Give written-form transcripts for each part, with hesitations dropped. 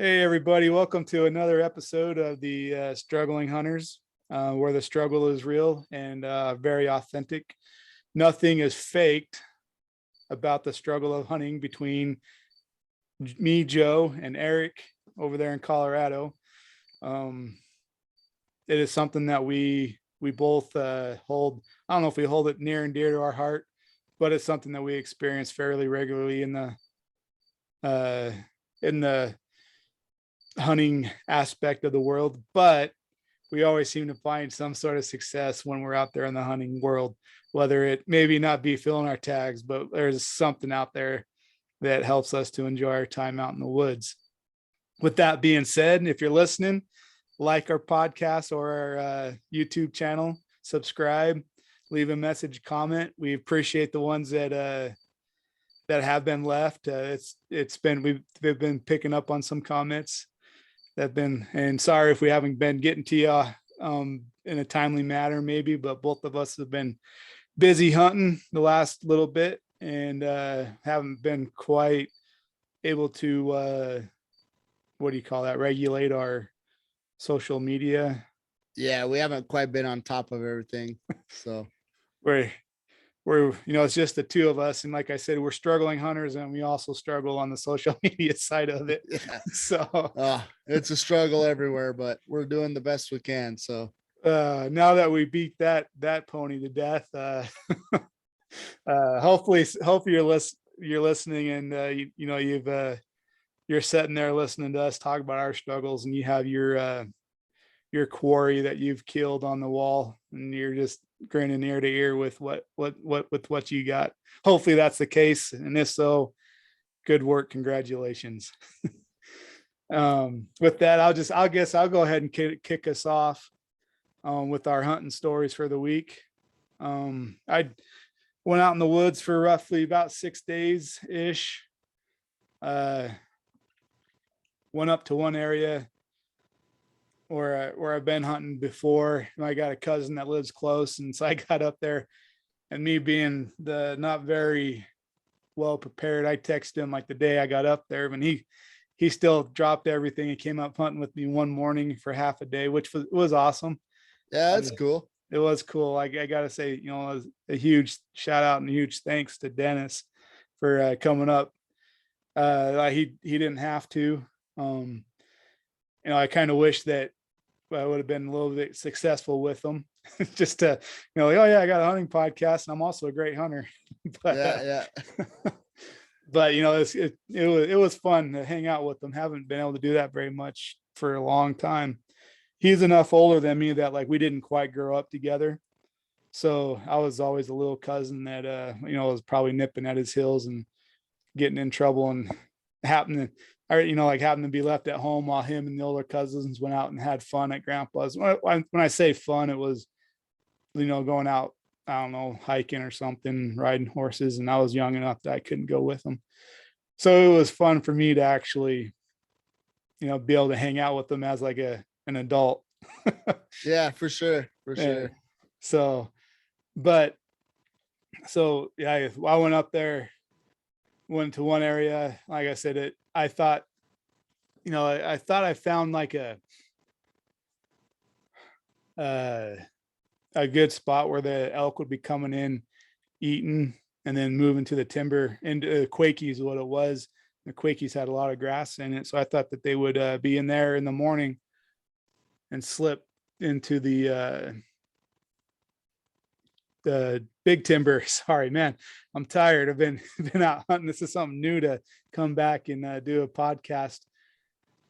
Hey, everybody. Welcome to another episode of the Struggling Hunters, where the struggle is real and very authentic. Nothing is faked about the struggle of hunting between me, Joe, and Eric over there in Colorado. Um, it is something that we both hold. I don't know if we hold it near and dear to our heart, but it's something that we experience fairly regularly uh, in the hunting aspect of the world. But we always seem to find some sort of success when we're out there in the hunting world, whether it maybe not be filling our tags, but there's something out there that helps us to enjoy our time out in the woods. With that being said, if you're listening, like our podcast or our YouTube channel, subscribe, leave a message, comment. We appreciate the ones that have been left. It's been we've been picking up on some comments that been, and sorry if we haven't been getting to you in a timely manner, maybe, but both of us have been busy hunting the last little bit and haven't been quite able to what do you call that, regulate our social media. Yeah, we haven't quite been on top of everything. So we're we're it's just the two of us, and like I said, we're struggling hunters and we also struggle on the social media side of it. yeah, So it's a struggle everywhere, but we're doing the best we can. So now that we beat that pony to death, hopefully you're listening, and you're sitting there listening to us talk about our struggles, and you have your quarry that you've killed on the wall, and you're just grinning ear to ear with what you got. Hopefully that's the case, and if so, good work, congratulations. With that, I'll go ahead and kick us off with our hunting stories for the week. I went out in the woods for roughly about 6 days ish. Went up to one area where I've been hunting before. I got a cousin that lives close, and so I got up there, and me being the not very well prepared, I texted him like the day I got up there, and he still dropped everything and came up hunting with me one morning for half a day, which was awesome. yeah, that's cool. It was cool. I gotta say, a huge shout out and a huge thanks to Dennis for coming up. He didn't have to. I kind of wish that I would have been a little bit successful with them, just to, like, oh yeah, I got a hunting podcast and I'm also a great hunter. but Yeah. but it was fun to hang out with them. Haven't been able to do that very much for a long time. He's enough older than me that like we didn't quite grow up together. So I was always a little cousin that was probably nipping at his heels and getting in trouble, and happened to be left at home while him and the older cousins went out and had fun at grandpa's. When I say fun, it was, going out, I don't know, hiking or something, riding horses. And I was young enough that I couldn't go with them. So it was fun for me to actually, be able to hang out with them as like an adult. Yeah, for sure. For Yeah. sure. So yeah, I went up there, went to one area. Like I said, I thought I found like a good spot where the elk would be coming in, eating, and then moving to the timber. And Quakies, what it was. The Quakies had a lot of grass in it, so I thought that they would be in there in the morning and slip into the big timber. Sorry, man, I'm tired. I've been out hunting. This is something new to come back and do a podcast.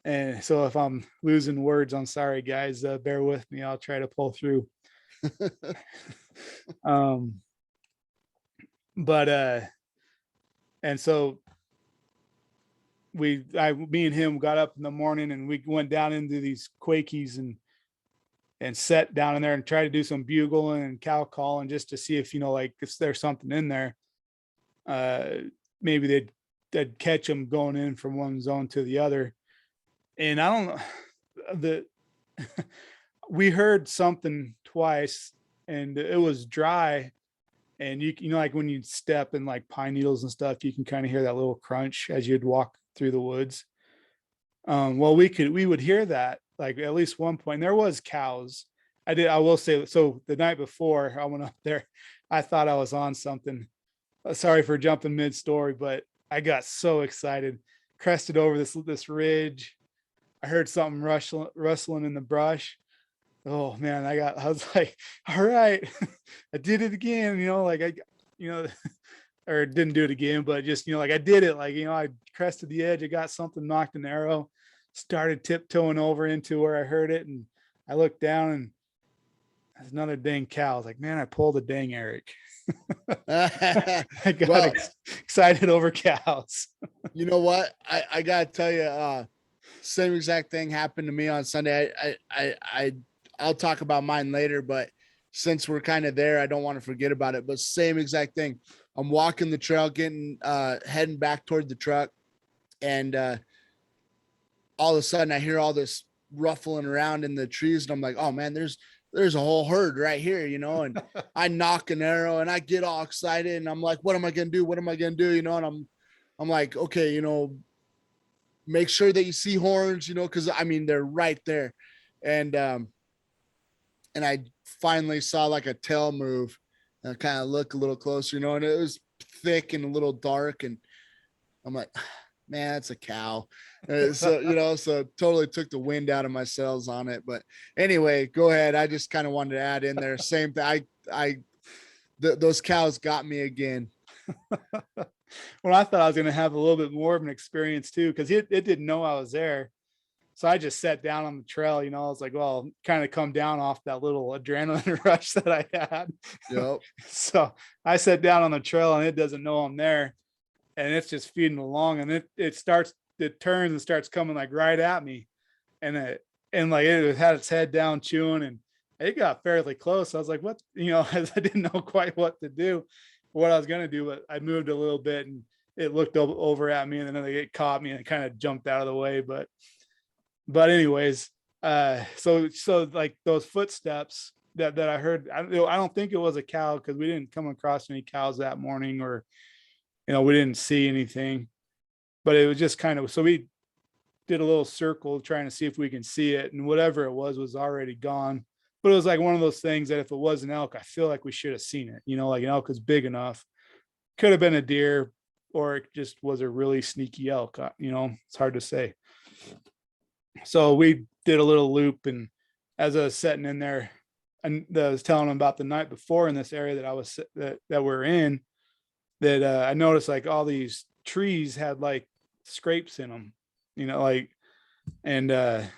And so if I'm losing words, I'm sorry, guys. Bear with me. I'll try to pull through. But and so me and him got up in the morning and we went down into these Quakies and sat down in there and tried to do some bugling and cow calling just to see if, like if there's something in there. Maybe they'd catch them going in from one zone to the other. And I don't know, we heard something twice and it was dry. And like when you step in like pine needles and stuff, you can kind of hear that little crunch as you'd walk through the woods. Well, we would hear that like at least one point. There was cows. I will say, so the night before I went up there, I thought I was on something. Sorry for jumping mid story, but I got so excited, crested over this ridge. I heard something rustling in the brush. Oh man, I was like, all right, I did it again, like you know, or didn't do it again, but just, like I did it, like, I crested the edge, I got something, knocked an arrow, started tiptoeing over into where I heard it. And I looked down and there's another dang cow. I was like, man, I pulled a dang Eric. I got Well, excited over cows. you know what? I gotta tell you, same exact thing happened to me on Sunday. I'll talk about mine later, but since we're kind of there, I don't want to forget about it. But same exact thing. I'm walking the trail, heading back toward the truck, and all of a sudden I hear all this ruffling around in the trees, and I'm like, oh man, there's a whole herd right here, and I knock an arrow and I get all excited, and I'm like, what am I gonna do? What am I gonna do? And I'm like, okay, make sure that you see horns, because I mean they're right there. And I finally saw like a tail move, and I kind of look a little closer, and it was thick and a little dark, and I'm like, man, that's a cow. So totally took the wind out of my sails on it. But anyway, go ahead. I just kind of wanted to add in there. Same thing. Those cows got me again. Well, I thought I was going to have a little bit more of an experience too, because it didn't know I was there. So I just sat down on the trail, I was like, well, kind of come down off that little adrenaline rush that I had. Yep. So I sat down on the trail and it doesn't know I'm there. And it's just feeding along, and it turns and starts coming like right at me. And like it had its head down chewing, and it got fairly close. I was like, what, I didn't know quite what to do, what I was going to do, but I moved a little bit and it looked over at me, and then it caught me and it kind of jumped out of the way. But anyways, so like those footsteps that I heard, I don't think it was a cow, because we didn't come across any cows that morning, or, we didn't see anything, but it was just kind of, so we did a little circle trying to see if we can see it, and whatever it was already gone. But it was like one of those things that if it was an elk, I feel like we should have seen it, like an elk is big enough, could have been a deer, or it just was a really sneaky elk. It's hard to say. So we did a little loop, and as I was sitting in there, and I was telling them about the night before in this area that we're in, that I noticed like all these trees had like scrapes in them, like, and it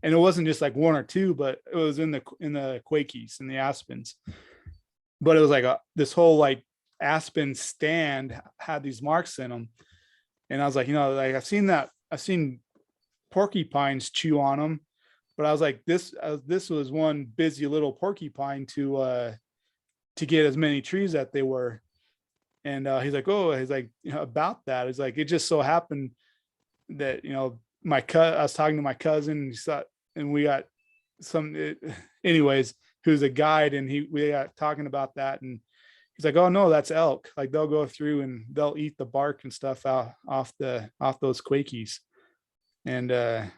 wasn't just like one or two, but it was in the quakies and the aspens. But it was like this whole like aspen stand had these marks in them, and I was like, like I've seen porcupines chew on them, but I was like, this was one busy little porcupine to get as many trees that they were. And he's like, about that. It's like, it just so happened that, I was talking to my cousin, and we got anyways, who's a guide, and we got talking about that. And he's like, oh no, that's elk. Like they'll go through and they'll eat the bark and stuff off those quakies. And I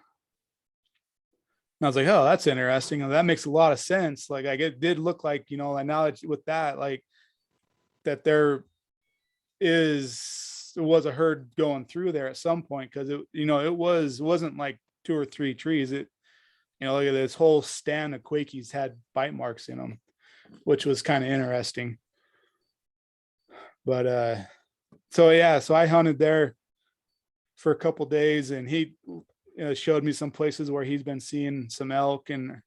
was like, oh, that's interesting. And that makes a lot of sense. Like it did look like, and now that with that, like that there was a herd going through there at some point, because it wasn't like 2 or 3 trees. It, look at this whole stand of quakies had bite marks in them, which was kind of interesting. But so I hunted there for a couple days, and he showed me some places where he's been seeing some elk, and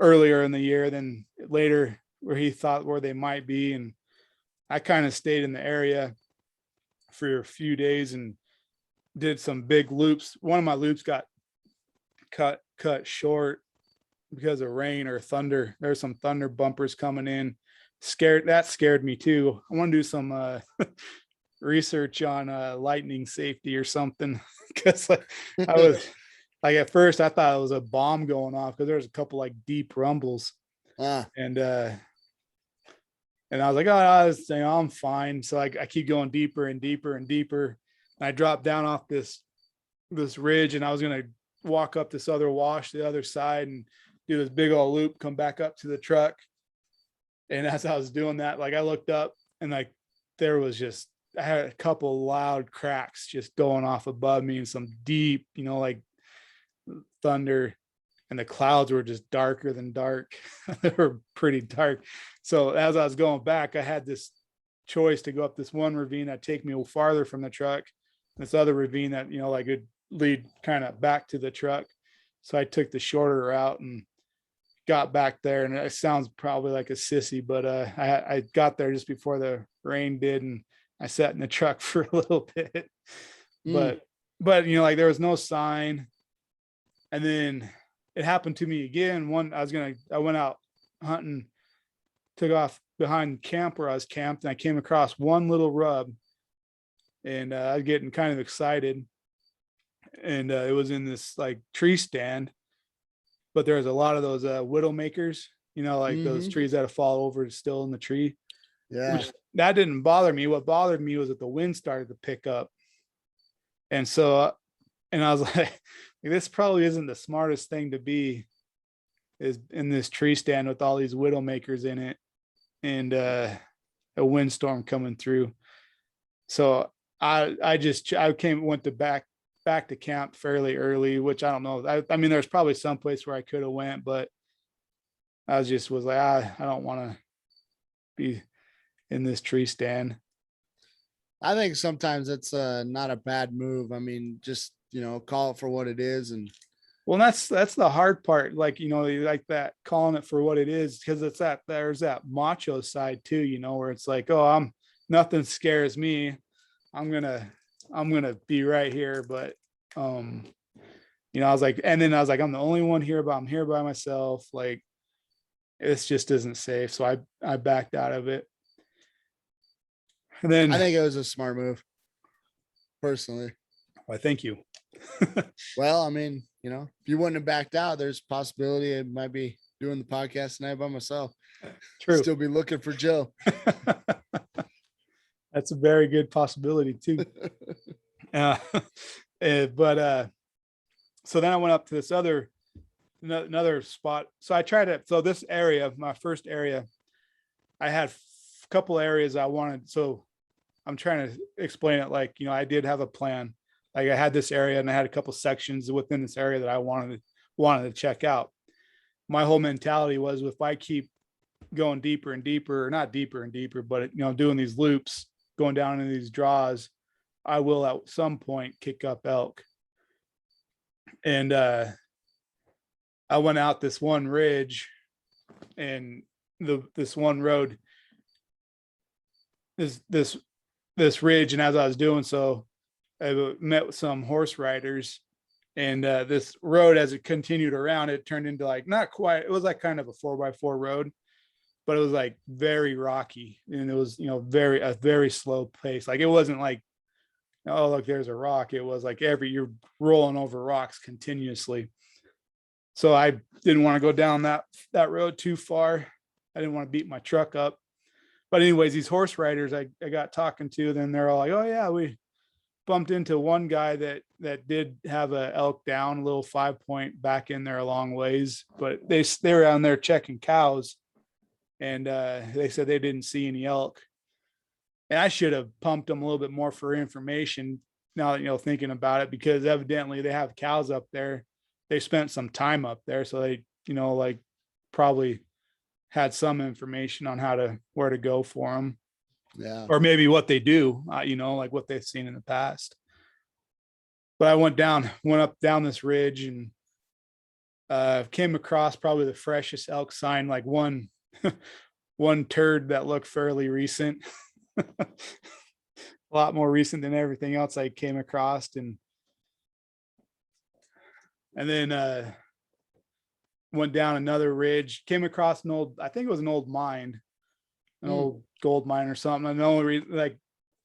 earlier in the year than later where he thought where they might be. And I kind of stayed in the area for a few days and did some big loops. One of my loops got cut short because of rain or thunder. There's some thunder bumpers coming in. That scared me too. I want to do some research on lightning safety or something, because I was like, at first I thought it was a bomb going off, because there's a couple like deep rumbles. And I was like, oh, I'm fine. So I keep going deeper and deeper and deeper. And I dropped down off this ridge, and I was going to walk up this other wash, the other side, and do this big old loop, come back up to the truck. And as I was doing that, like I looked up and like there was just, I had a couple loud cracks just going off above me and some deep, like thunder, and the clouds were just darker than dark. They were pretty dark. So as I was going back, I had this choice to go up this one ravine that take me farther from the truck, this other ravine that, like would lead kind of back to the truck. So I took the shorter route and got back there, and it sounds probably like a sissy, but I got there just before the rain did, and I sat in the truck for a little bit. Mm. But like there was no sign. And then it happened to me again. I went out hunting, took off behind camp where I was camped, and I came across one little rub, and I was getting kind of excited. And it was in this like tree stand, but there's a lot of those widow makers, like those trees that have fall over still in the tree. Yeah. Which, that didn't bother me. What bothered me was that the wind started to pick up. And so, and I was like, this probably isn't the smartest thing to be, is in this tree stand with all these widow makers in it, and a windstorm coming through. So I went back to camp fairly early, which I don't know. I mean, there's probably some place where I could have went, but I was like, I don't want to be in this tree stand. I think sometimes it's not a bad move. I mean, just, call it for what it is. And Well, that's the hard part. Like, like that, calling it for what it is, because there's that macho side too, where it's like, oh, nothing scares me. I'm gonna be right here. But I was like, and then I was like, I'm the only one here, but I'm here by myself. Like, this just isn't safe. So I backed out of it. And then I think it was a smart move, personally. why, thank you. Well, I mean, if you wouldn't have backed out, there's a possibility I might be doing the podcast tonight by myself. True. Still be looking for Joe. That's a very good possibility too. But so then I went up to this another spot. So this area, my first area, I had a couple areas I wanted. So I'm trying to explain it like, I did have a plan. Like I had this area and I had a couple sections within this area that I wanted to check out. My whole mentality was, if I keep going deeper and deeper, or not deeper and deeper, but doing these loops, going down into these draws, I will at some point kick up elk. And I went out this one ridge, and this one road, this ridge, and as I was doing so, I met with some horse riders, and this road, as it continued around, it turned into like, not quite, it was like kind of a 4x4 road, but it was like very rocky, and it was a very slow pace. Like it wasn't like, oh look, there's a rock. It was like you're rolling over rocks continuously. So I didn't want to go down that road too far. I didn't want to beat my truck up. But anyways, these horse riders I got talking to, then they're all like, oh yeah, we bumped into one guy that did have a elk down, a little 5-point back in there a long ways, but they were down there checking cows, and they said they didn't see any elk. And I should have pumped them a little bit more for information now that, thinking about it, because evidently they have cows up there. They spent some time up there. So they, like probably had some information on where to go for them. Yeah. Or maybe what they do, like what they've seen in the past. But I went up down this ridge, and came across probably the freshest elk sign, like one turd that looked fairly recent. A lot more recent than everything else I came across. And then went down another ridge, came across I think it was an old mine, an old gold mine or something. And the only reason, like,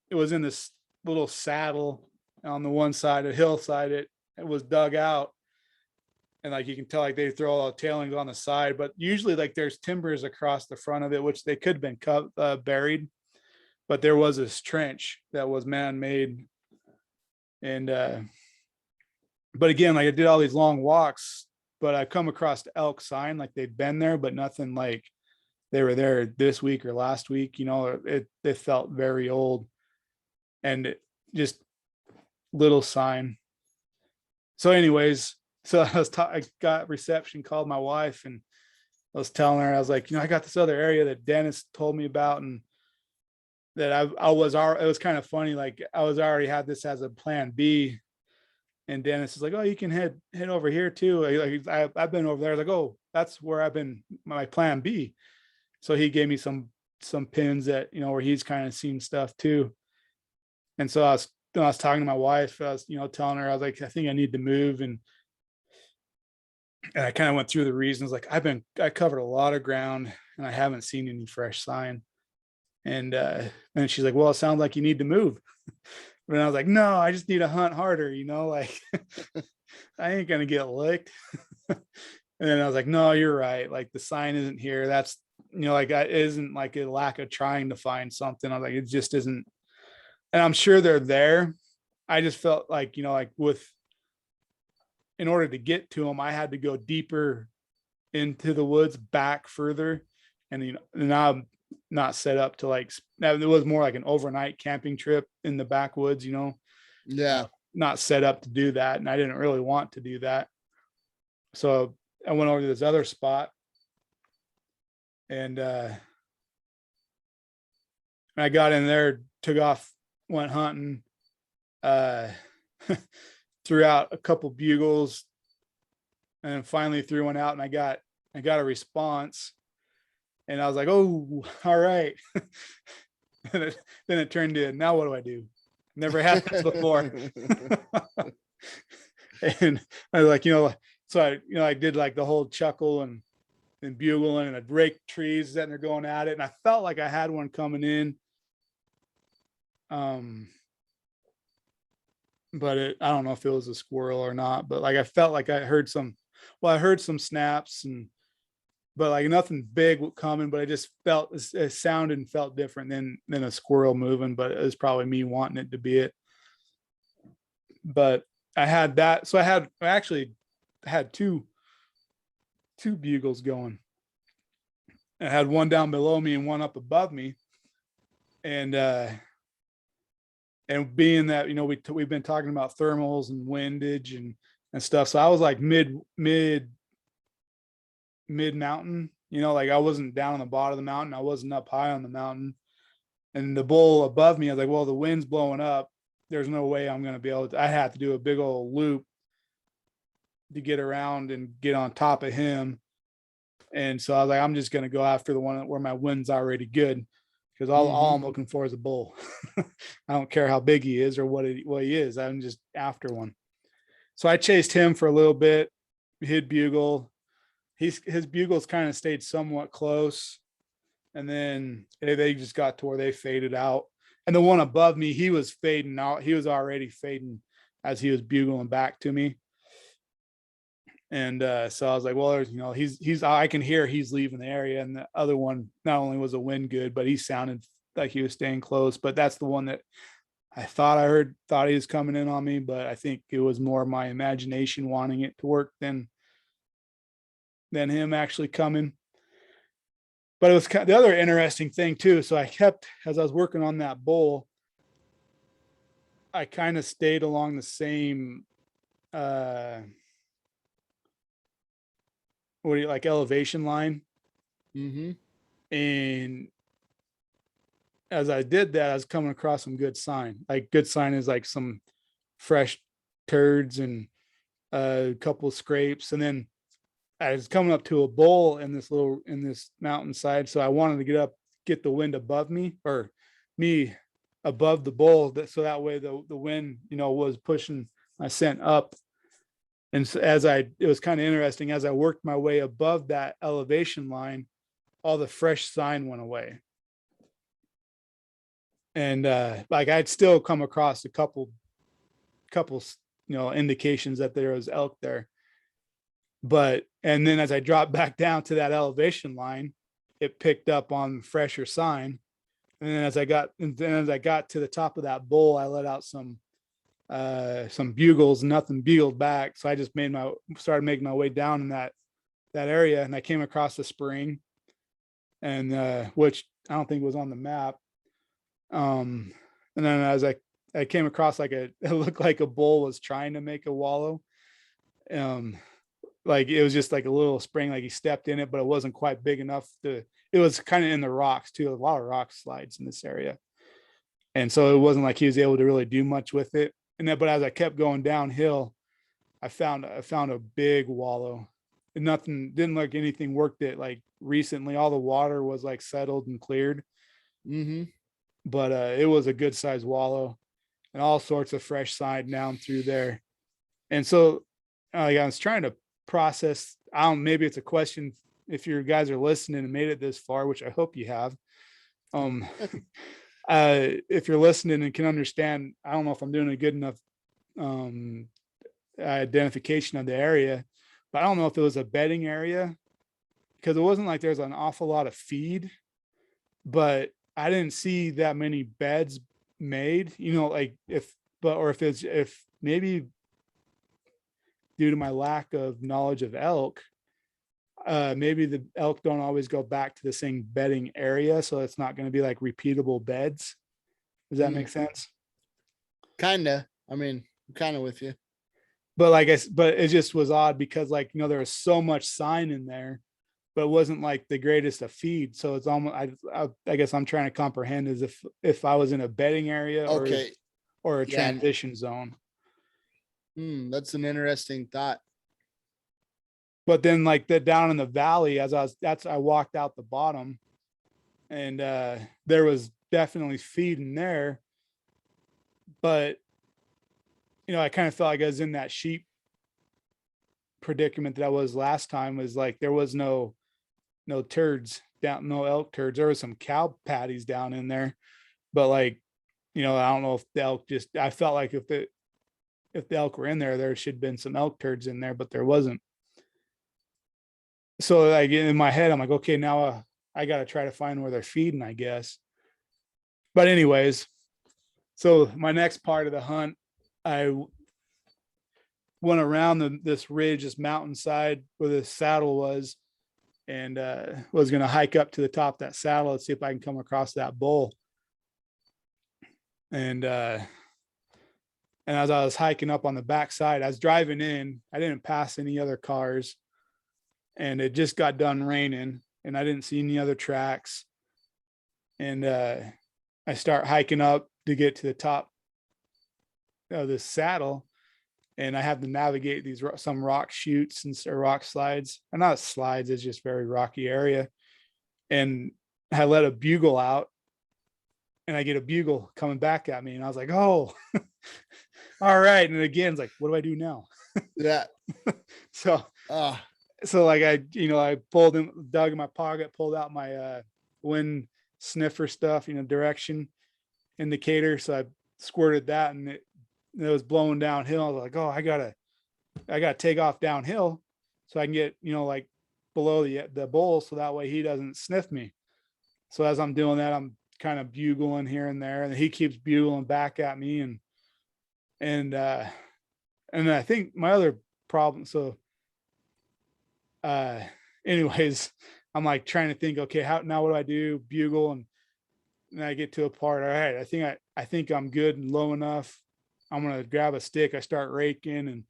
it was in this little saddle on the one side of the hillside. It was dug out, and like you can tell, like they throw all the tailings on the side, but usually like there's timbers across the front of it, which they could have been buried. But there was this trench that was man-made, and But again, like I did all these long walks, but I come across the elk sign, like they'd been there, but nothing like they were there this week or last week. It felt very old, and just little sign. So anyways, so I got reception, called my wife, and I was telling her, I was like, I got this other area that Dennis told me about, and that I was already, it was kind of funny. Like I was already had this as a plan B. And Dennis is like, oh, you can head over here too. I've been over there. I was like, oh, that's where I've been, my plan B. So he gave me some pins that, where he's kind of seen stuff too. And so I was talking to my wife, I was, telling her, I was like, I think I need to move. And I kind of went through the reasons, like I covered a lot of ground and I haven't seen any fresh sign. And she's like, well, it sounds like you need to move. But I was like, no, I just need to hunt harder, like I ain't gonna get licked. And then I was like, no, you're right. Like the sign isn't here. That's, like that isn't like a lack of trying to find something. I was like, it just isn't. And I'm sure they're there. I just felt like, like in order to get to them, I had to go deeper into the woods, back further. And, now I'm not set up to like, it was more like an overnight camping trip in the backwoods, Yeah. Not set up to do that. And I didn't really want to do that. So I went over to this other spot, and I got in there, took off, went hunting, threw out a couple bugles, and then finally threw one out, and I got a response. And I was like, oh, all right. Then it turned in, now what do I do? Never had this before. And I was like, so I did like the whole chuckle and bugling, and I'd rake trees and they're going at it. And I felt like I had one coming in. But I don't know if it was a squirrel or not, but like I felt like I heard some snaps, but like nothing big coming, but I just felt it sounded and felt different than a squirrel moving, but it was probably me wanting it to be it. But I had that. So I actually had two bugles going. I had one down below me and one up above me. And being that, we've been talking about thermals and windage and stuff. So I was like mid mountain, like I wasn't down on the bottom of the mountain. I wasn't up high on the mountain. And the bull above me, I was like, well, the wind's blowing up. There's no way I'm going to be able to, I had to do a big old loop to get around and get on top of him. And so I was like, I'm just going to go after the one where my wind's already good, because all I'm looking for is a bull. I don't care how big he is or what he is. I'm just after one. So I chased him for a little bit. He'd bugle. His bugles kind of stayed somewhat close, and then they just got to where they faded out. And the one above me, he was fading out. He was already fading as he was bugling back to me. And so I was like, well, he's I can hear he's leaving the area. And the other one, not only was the wind good, but he sounded like he was staying close. But that's the one that I thought he was coming in on me, but I think it was more my imagination wanting it to work than him actually coming. But it was the other interesting thing too. So as I was working on that bull, I kind of stayed along the same, elevation line. Mm-hmm. And as I did that, I was coming across some good sign. Like good sign is like some fresh turds and a couple of scrapes. And then I was coming up to a bowl in this mountainside. So I wanted to get the wind above me, or me above the bowl. So that way the wind, was pushing my scent up. And so it was kind of interesting, as I worked my way above that elevation line, all the fresh sign went away. And like I'd still come across a couple, indications that there was elk there. And then as I dropped back down to that elevation line, it picked up on fresher sign. And then as I got to the top of that bowl, I let out some some bugles, nothing bugled back. So I just started making my way down in that area, and I came across a spring, and which I don't think was on the map. And then as I came across it looked like a bull was trying to make a wallow. Um, like it was just like a little spring, like he stepped in it, but it wasn't quite big enough it was kind of in the rocks too. A lot of rock slides in this area. And so it wasn't like he was able to really do much with it. And then, but as I kept going downhill, I found a big wallow. And nothing, didn't look anything worked it like recently. All the water was like settled and cleared. Mm-hmm. But it was a good sized wallow and all sorts of fresh side down through there. And so I was trying to process. Maybe it's a question if you guys are listening and made it this far, which I hope you have. If you're listening and can understand, I don't know if I'm doing a good enough identification of the area, but I don't know if it was a bedding area, because it wasn't like there's an awful lot of feed, but I didn't see that many beds made, like if maybe due to my lack of knowledge of elk, maybe the elk don't always go back to the same bedding area. So it's not going to be like repeatable beds. Does that make sense? Kinda. I mean, I'm kind of with you. But but it just was odd because there was so much sign in there, but it wasn't like the greatest of feed. So it's almost, I guess I'm trying to comprehend is if I was in a bedding area Okay. or a Yeah. transition zone. That's an interesting thought. But then down in the valley, I walked out the bottom, and there was definitely feed in there. But I kind of felt like I was in that sheep predicament that I was last time, was like there was no turds down, no elk turds. There was some cow patties down in there, but I don't know if the elk I felt like if the elk were in there, there should have been some elk turds in there, but there wasn't. So in my head, I'm like, okay, now I got to try to find where they're feeding, I guess. But anyways, so my next part of the hunt, I went around this ridge, this mountainside where the saddle was, and was going to hike up to the top of that saddle and see if I can come across that bull. And as I was hiking up on the backside, I was driving in, I didn't pass any other cars, and it just got done raining, and I didn't see any other tracks. And I start hiking up to get to the top of this saddle, and I have to navigate some rock chutes or rock slides. And not slides, it's just very rocky area. And I let a bugle out, and I get a bugle coming back at me, and I was like, oh, all right. And again, it's like, what do I do now? Yeah. So I pulled him, dug in my pocket, pulled out my wind sniffer stuff, direction indicator. So I squirted that, and it was blowing downhill. I was like, oh, I gotta take off downhill so I can get, below the bull, so that way he doesn't sniff me. So as I'm doing that, I'm kind of bugling here and there, and he keeps bugling back at me. And I think my other problem. So anyways, I'm like trying to think, okay, what do I do? Bugle. And I get to a part. All right, I think I'm good and low enough. I'm going to grab a stick. I start raking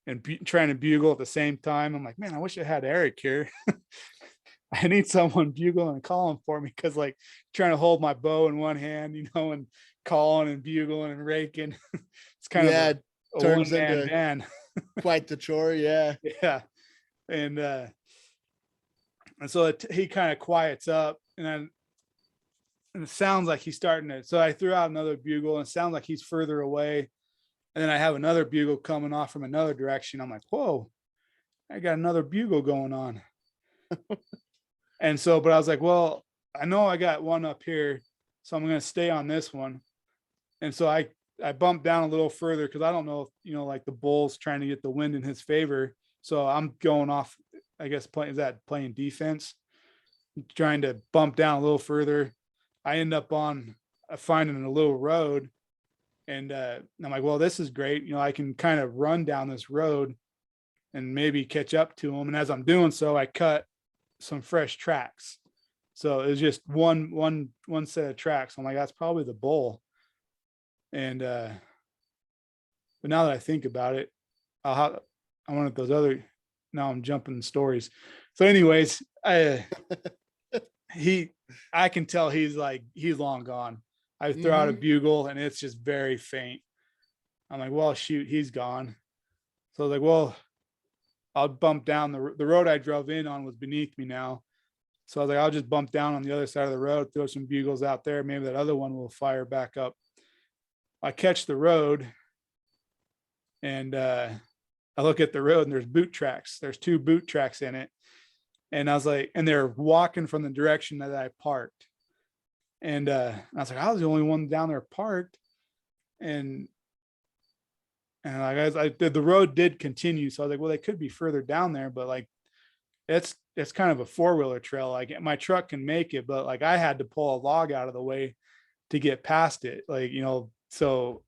and trying to bugle at the same time. I'm like, man, I wish I had Eric here. I need someone bugling and calling for me, because trying to hold my bow in one hand, and calling and bugling and raking. It's kind of a turns one-man into band. quite the chore. Yeah. Yeah. And so he kind of quiets up, and it sounds like he's starting to. So I threw out another bugle, and it sounds like he's further away. And then I have another bugle coming off from another direction. I'm like, whoa, I got another bugle going on. And so, but I was like, well, I know I got one up here, so I'm going to stay on this one. And so I bumped down a little further, because I don't know if, the bull's trying to get the wind in his favor. So I'm going off, I guess, playing defense, trying to bump down a little further. I end up finding a little road, And I'm like, well, this is great. You know, I can kind of run down this road and maybe catch up to them. And as I'm doing so, I cut some fresh tracks. So it was just one set of tracks. I'm like, that's probably the bull. And but now that I think about it, I wanted those other. Now I'm jumping stories. So, anyways, I can tell he's long gone. I throw out a bugle and it's just very faint. I'm like, well, shoot, he's gone. So I was like, well, I'll bump down the road I drove in on was beneath me now. So I was like, I'll just bump down on the other side of the road, throw some bugles out there. Maybe that other one will fire back up. I catch the road and I look at the road and there's boot tracks. There's 2 boot tracks in it. And I was like, and they're walking from the direction that I parked. And I was like, I was the only one down there parked. And like I did, the road did continue. So I was like, well, they could be further down there, but like it's kind of a 4-wheeler trail. Like my truck can make it, but like I had to pull a log out of the way to get past it. Like, you know, so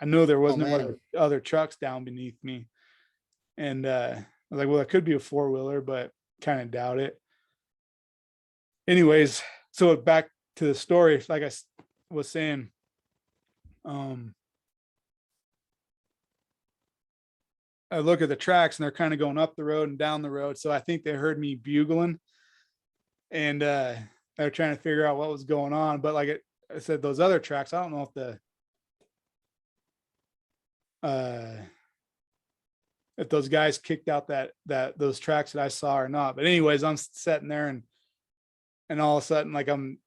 I knew there was no other trucks down beneath me. And I was like, well, it could be a 4-wheeler, but kind of doubt it. Anyways, so back to the story, like I was saying, I look at the tracks and they're kind of going up the road and down the road. So I think they heard me bugling and they're trying to figure out what was going on. But like I said, those other tracks, I don't know if those guys kicked out those tracks that I saw or not. But anyways, I'm sitting there and all of a sudden, like I'm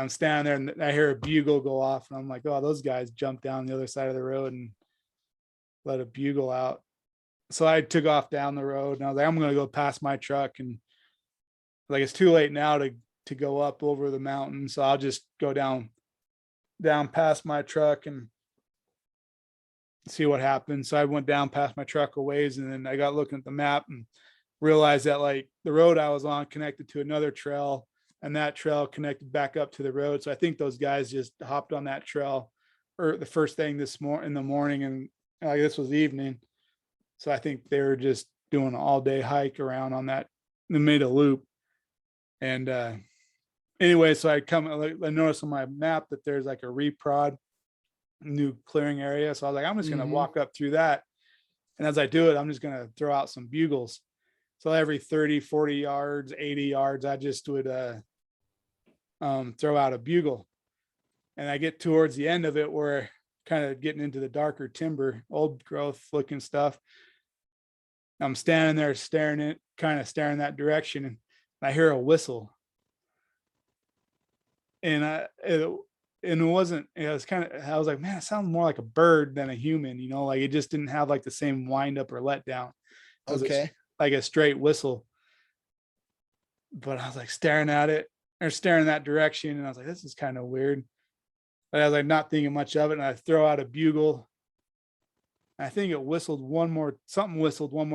standing there and I hear a bugle go off and I'm like, oh, those guys jumped down the other side of the road and let a bugle out. So I took off down the road and I was like, I'm going to go past my truck. And like, it's too late now to go up over the mountain. So I'll just go down past my truck and see what happens. So I went down past my truck a ways and then I got looking at the map and realized that like the road I was on connected to another trail and that trail connected back up to the road. So I think those guys just hopped on that trail or the first thing in the morning. And like this was evening. So I think they were just doing an all day hike around on that. They made a loop. And anyway, so I noticed on my map that there's like a reprod new clearing area. So I was like, I'm just going to walk up through that. And as I do it, I'm just going to throw out some bugles. So every 30, 40 yards, 80 yards, I just would throw out a bugle. And I get towards the end of it where kind of getting into the darker timber, old growth looking stuff. I'm standing there staring that direction and I hear a whistle. And it was kind of, I was like, man, it sounds more like a bird than a human, you know, like it just didn't have like the same wind up or let down. It was like a straight whistle. But I was like staring at it or staring in that direction. And I was like, this is kind of weird. But I was like not thinking much of it. And I throw out a bugle. I think it whistled one more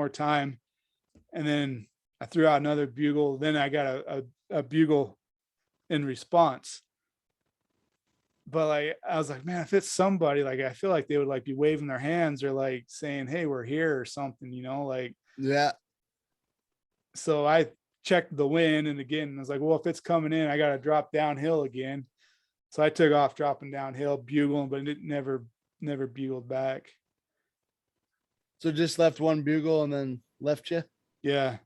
time. And then I threw out another bugle. Then I got a bugle in response. But like, I was like, man, if it's somebody, like, I feel like they would like be waving their hands or like saying, hey, we're here or something, you know, like, yeah. So I checked the wind and again, I was like, well, if it's coming in, I got to drop downhill again. So I took off dropping downhill, bugling, but it never bugled back. So just left one bugle and then left you? Yeah.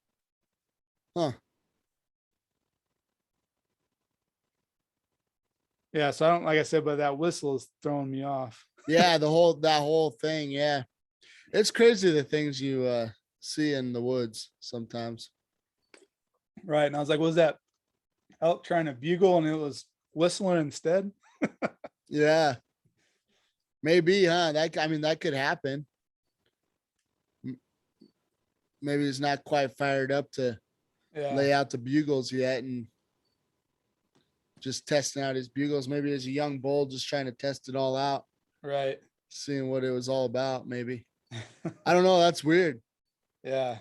Huh. Yeah. So I don't, like I said, but that whistle is throwing me off. Yeah. That whole thing. Yeah. It's crazy the things you see in the woods sometimes. Right. And I was like, was that elk trying to bugle and it was whistling instead? Yeah. Maybe, huh? That could happen. Maybe he's not quite fired up to lay out the bugles yet and just testing out his bugles. Maybe as a young bull, just trying to test it all out. Right. Seeing what it was all about, maybe. I don't know. That's weird. Yeah.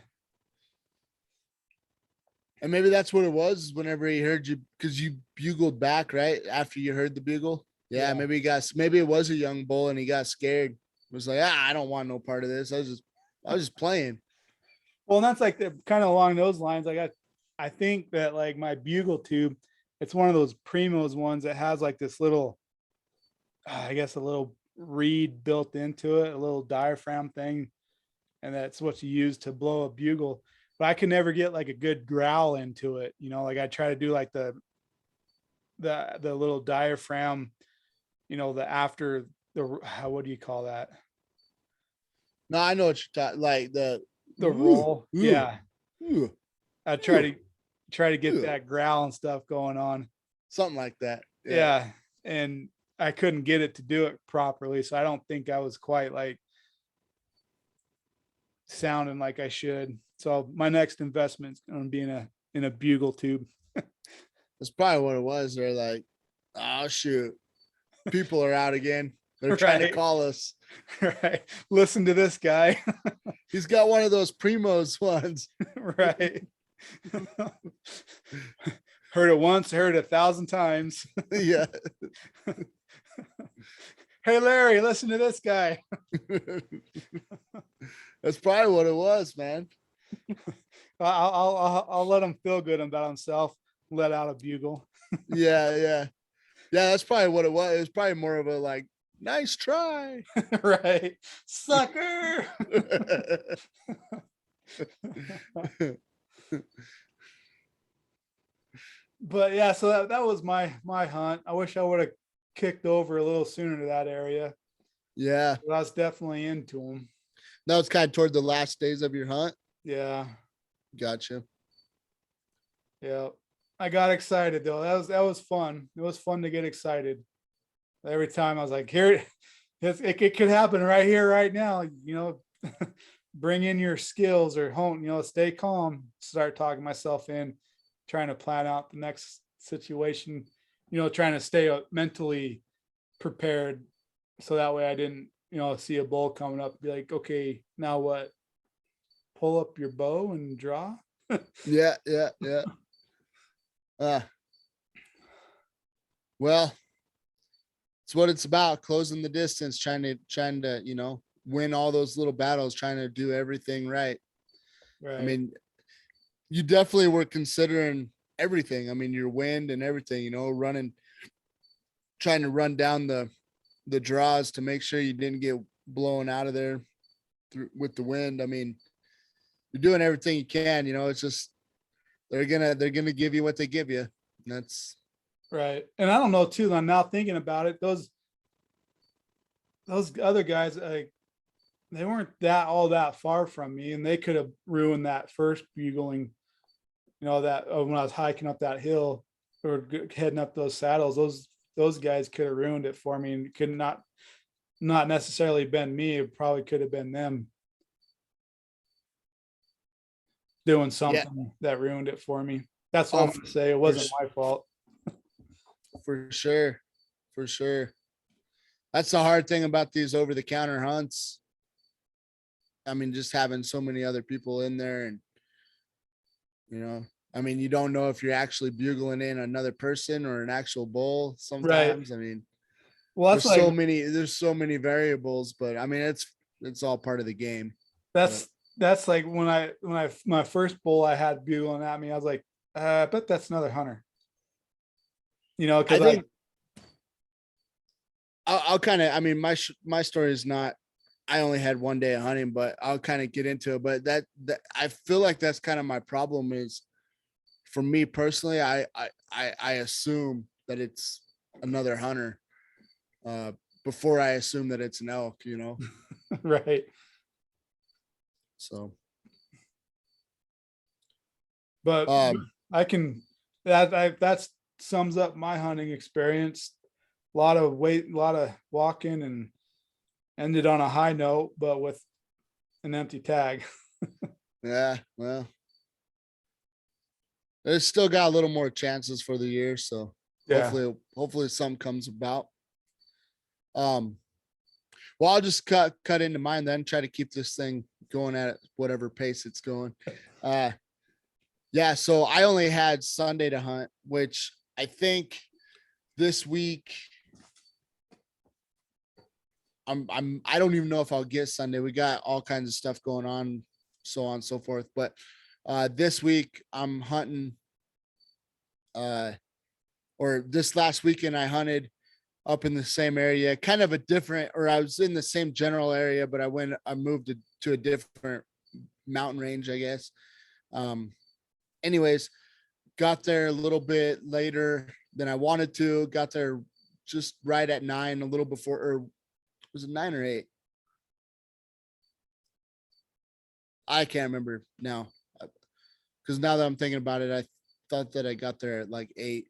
And maybe that's what it was whenever he heard you, because you bugled back, right? After you heard the bugle. Yeah, maybe maybe it was a young bull and he got scared. Was like, I don't want no part of this. I was just playing. Well, and that's like kind of along those lines. I think that like my bugle tube, it's one of those Primos ones that has like this little, I guess a little reed built into it, a little diaphragm thing, and that's what you use to blow a bugle. But I can never get like a good growl into it. Like I try to do like the little diaphragm, the after the what do you call that? No, I know what you're talking. Like The ooh, roll. ooh, Yeah. ooh, I ooh, try to get ooh, that growl and stuff going on. something like that. Yeah. Yeah. And I couldn't get it to do it properly. So I don't think I was quite like sounding like I should. So my next investment is going to be in a bugle tube. That's probably what it was. They're like, oh shoot, people are out again. They're trying to Right. call us. Right. Listen to this guy. He's got one of those Primos ones. Right. Heard it once, heard it 1,000 times. Yeah. Hey Larry, listen to this guy. That's probably what it was, man. I'll let him feel good about himself. Let out a bugle. Yeah, yeah. Yeah, that's probably what it was. It was probably more of a like, nice try. Right. Sucker. But yeah, so that was my hunt. I wish I would have kicked over a little sooner to that area. Yeah. But I was definitely into them. That was kind of toward the last days of your hunt. Yeah. Gotcha. Yeah. I got excited though. That was fun. It was fun to get excited. Every time I was like, here, it could happen right here, right now. Bring in your skills or hone, stay calm, start talking myself in, trying to plan out the next situation, trying to stay mentally prepared. So that way I didn't, see a bull coming up, be like, okay, now what? Pull up your bow and draw. Yeah, yeah, yeah. Well, it's what it's about, closing the distance, trying to, win all those little battles, trying to do everything right. Right. I mean, you definitely were considering everything. I mean, your wind and everything, trying to run down the draws to make sure you didn't get blown out of there with the wind. I mean, you're doing everything you can, it's just they're gonna give you what they give you. That's right. And I don't know too, I'm now thinking about it, those other guys, they weren't all that far from me, and they could have ruined that first bugling, that when I was hiking up that hill or heading up those saddles, those guys could have ruined it for me, and could not necessarily been me. It probably could have been them doing something that ruined it for me. That's all I'm going to say. It wasn't my fault. For sure. For sure. That's the hard thing about these over the counter hunts. I mean, just having so many other people in there, and I mean, you don't know if you're actually bugling in another person or an actual bull sometimes. Right. I mean, well, there's so many variables, but I mean, it's all part of the game. That's like when my first bull I had bugling at me, I was like, I bet that's another hunter. Because I'll kind of, I mean, my story is not, I only had one day of hunting, but I'll kind of get into it. But that I feel like that's kind of my problem is, for me personally, I assume that it's another hunter before I assume that it's an elk, Right. So, but I can, that sums up my hunting experience. A lot of walking, and ended on a high note, but with an empty tag. Yeah, well, there's still got a little more chances for the year, so yeah. Hopefully something comes about. Well, I'll just cut into mine then, try to keep this thing going at whatever pace it's going. Yeah, so I only had Sunday to hunt, which I think this week I don't even know if I'll get Sunday. We got all kinds of stuff going on, so on and so forth. But this week I'm hunting, or this last weekend I hunted up in the same area, kind of a different, or I was in the same general area, but I moved to a different mountain range, I guess. Anyways, got there a little bit later than I wanted to. Got there just right at 9, a little before, or was it 9 or 8? I can't remember now, because now that I'm thinking about it, I thought that I got there at like 8.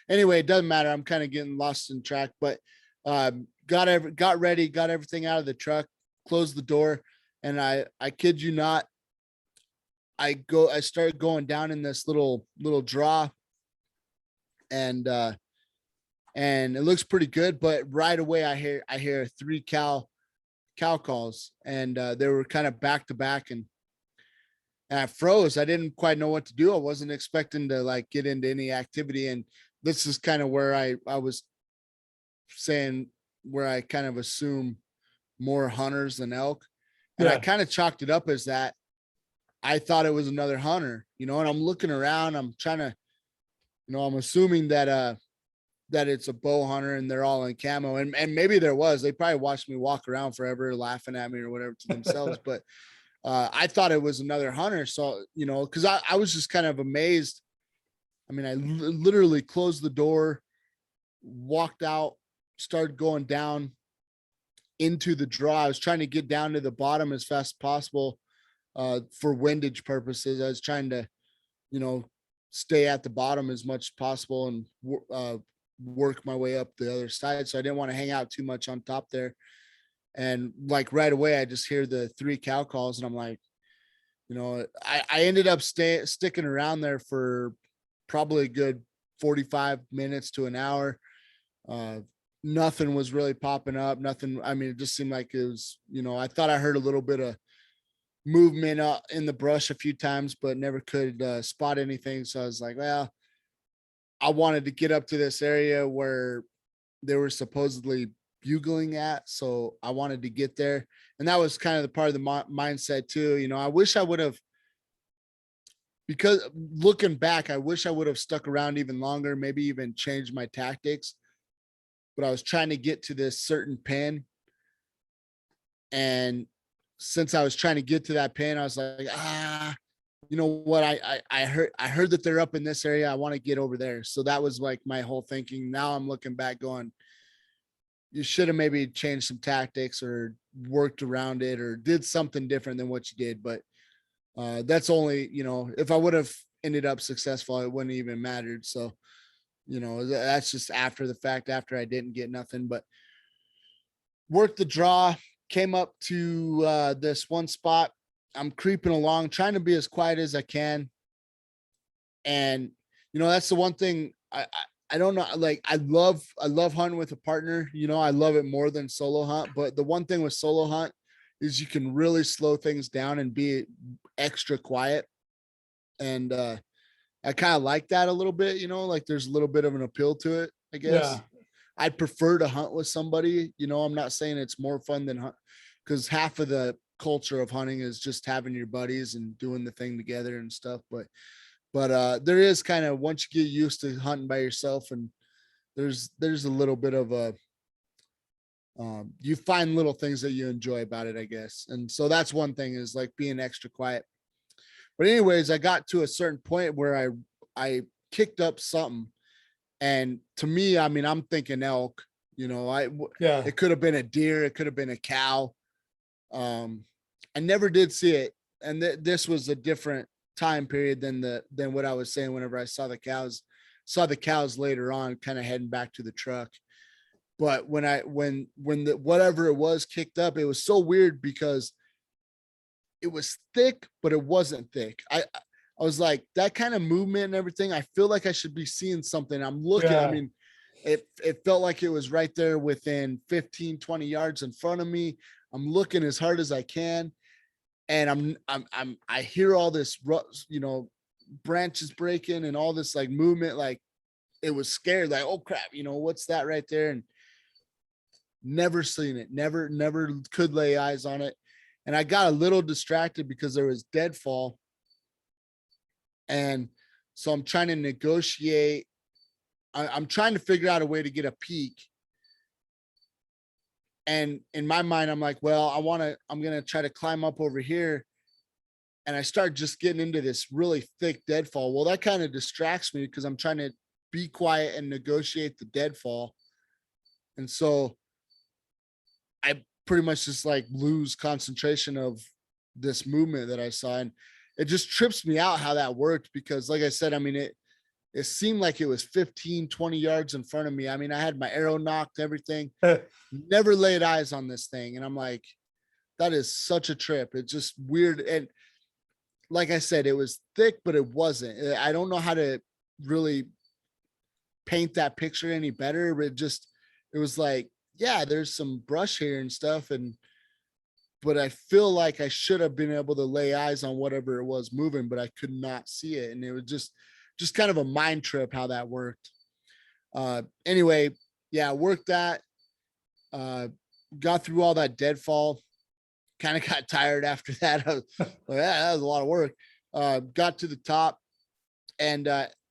Anyway, it doesn't matter. I'm kind of getting lost in track, but got ready, got everything out of the truck, closed the door, and I kid you not, I started going down in this little draw, and it looks pretty good, but right away I hear 3 cow calls, and they were kind of back to back, and I froze. I didn't quite know what to do. I wasn't expecting to like get into any activity, and this is kind of where I was saying, where I kind of assume more hunters than elk, and I kind of chalked it up as that. I thought it was another hunter, and I'm looking around, I'm trying to, I'm assuming that that it's a bow hunter and they're all in camo, and maybe there was, they probably watched me walk around forever laughing at me or whatever to themselves, but I thought it was another hunter. So, because I was just kind of amazed. I mean, I literally closed the door, walked out, started going down into the draw. I was trying to get down to the bottom as fast as possible for windage purposes. I was trying to, stay at the bottom as much as possible and work my way up the other side. So I didn't want to hang out too much on top there. And like right away, I just hear the 3 cow calls, and I'm like, I ended up sticking around there for probably a good 45 minutes to an hour. Nothing was really popping up. Nothing. I mean, it just seemed like it was, I thought I heard a little bit of movement in the brush a few times, but never could spot anything. So I was like, well, I wanted to get up to this area where they were supposedly bugling at. So I wanted to get there. And that was kind of the part of the mindset too. I wish I would have, because looking back, I wish I would have stuck around even longer, maybe even changed my tactics. But I was trying to get to this certain pin. And since I was trying to get to that pin, I was like, you know what? I heard that they're up in this area. I want to get over there. So that was like my whole thinking. Now I'm looking back going, you should have maybe changed some tactics or worked around it or did something different than what you did. But that's only, if I would have ended up successful, it wouldn't even mattered. So, that's just after the fact, after I didn't get nothing, but worked the draw, came up to this one spot. I'm creeping along, trying to be as quiet as I can. And, that's the one thing I don't know. Like I love hunting with a partner, I love it more than solo hunt. But the one thing with solo hunt is you can really slow things down and be extra quiet. And I kind of like that a little bit, like there's a little bit of an appeal to it, I guess. I'd prefer to hunt with somebody, I'm not saying it's more fun than hunt, because half of the culture of hunting is just having your buddies and doing the thing together and stuff. But there is kind of, once you get used to hunting by yourself, and there's a little bit of a, you find little things that you enjoy about it, I guess. And so that's one thing, is like being extra quiet. But anyways, I got to a certain point where I kicked up something. And to me, I mean, I'm thinking elk, it could have been a deer. It could have been a cow. I never did see it. And this was a different time period than what I was saying whenever I saw the cows later on, kind of heading back to the truck. But when the whatever it was kicked up, it was so weird because it was thick, but it wasn't thick. I was like, that kind of movement and everything, I feel like I should be seeing something. I'm looking, I mean, it felt like it was right there within 15, 20 yards in front of me. I'm looking as hard as I can. And I hear all this, branches breaking and all this like movement. Like it was scared, like, oh crap, what's that right there? And Never seen it. Never could lay eyes on it. And I got a little distracted because there was deadfall. And so I'm trying to negotiate. I'm trying to figure out a way to get a peek. And in my mind, I'm like, well, I'm going to try to climb up over here. And I start just getting into this really thick deadfall. Well, that kind of distracts me because I'm trying to be quiet and negotiate the deadfall. And so I pretty much just like lose concentration of this movement that I saw. And it just trips me out how that worked because like I said, I mean, it seemed like it was 15, 20 yards in front of me. I mean, I had my arrow knocked, everything, never laid eyes on this thing. And I'm like, that is such a trip. It's just weird. And like I said, it was thick, but it wasn't. I don't know how to really paint that picture any better, but it was like, yeah, there's some brush here and stuff. But I feel like I should have been able to lay eyes on whatever it was moving, but I could not see it. And it was just kind of a mind trip how that worked. Anyway, yeah, worked that, got through all that deadfall, kind of got tired after that. I was like, yeah, that was a lot of work. Got to the top, and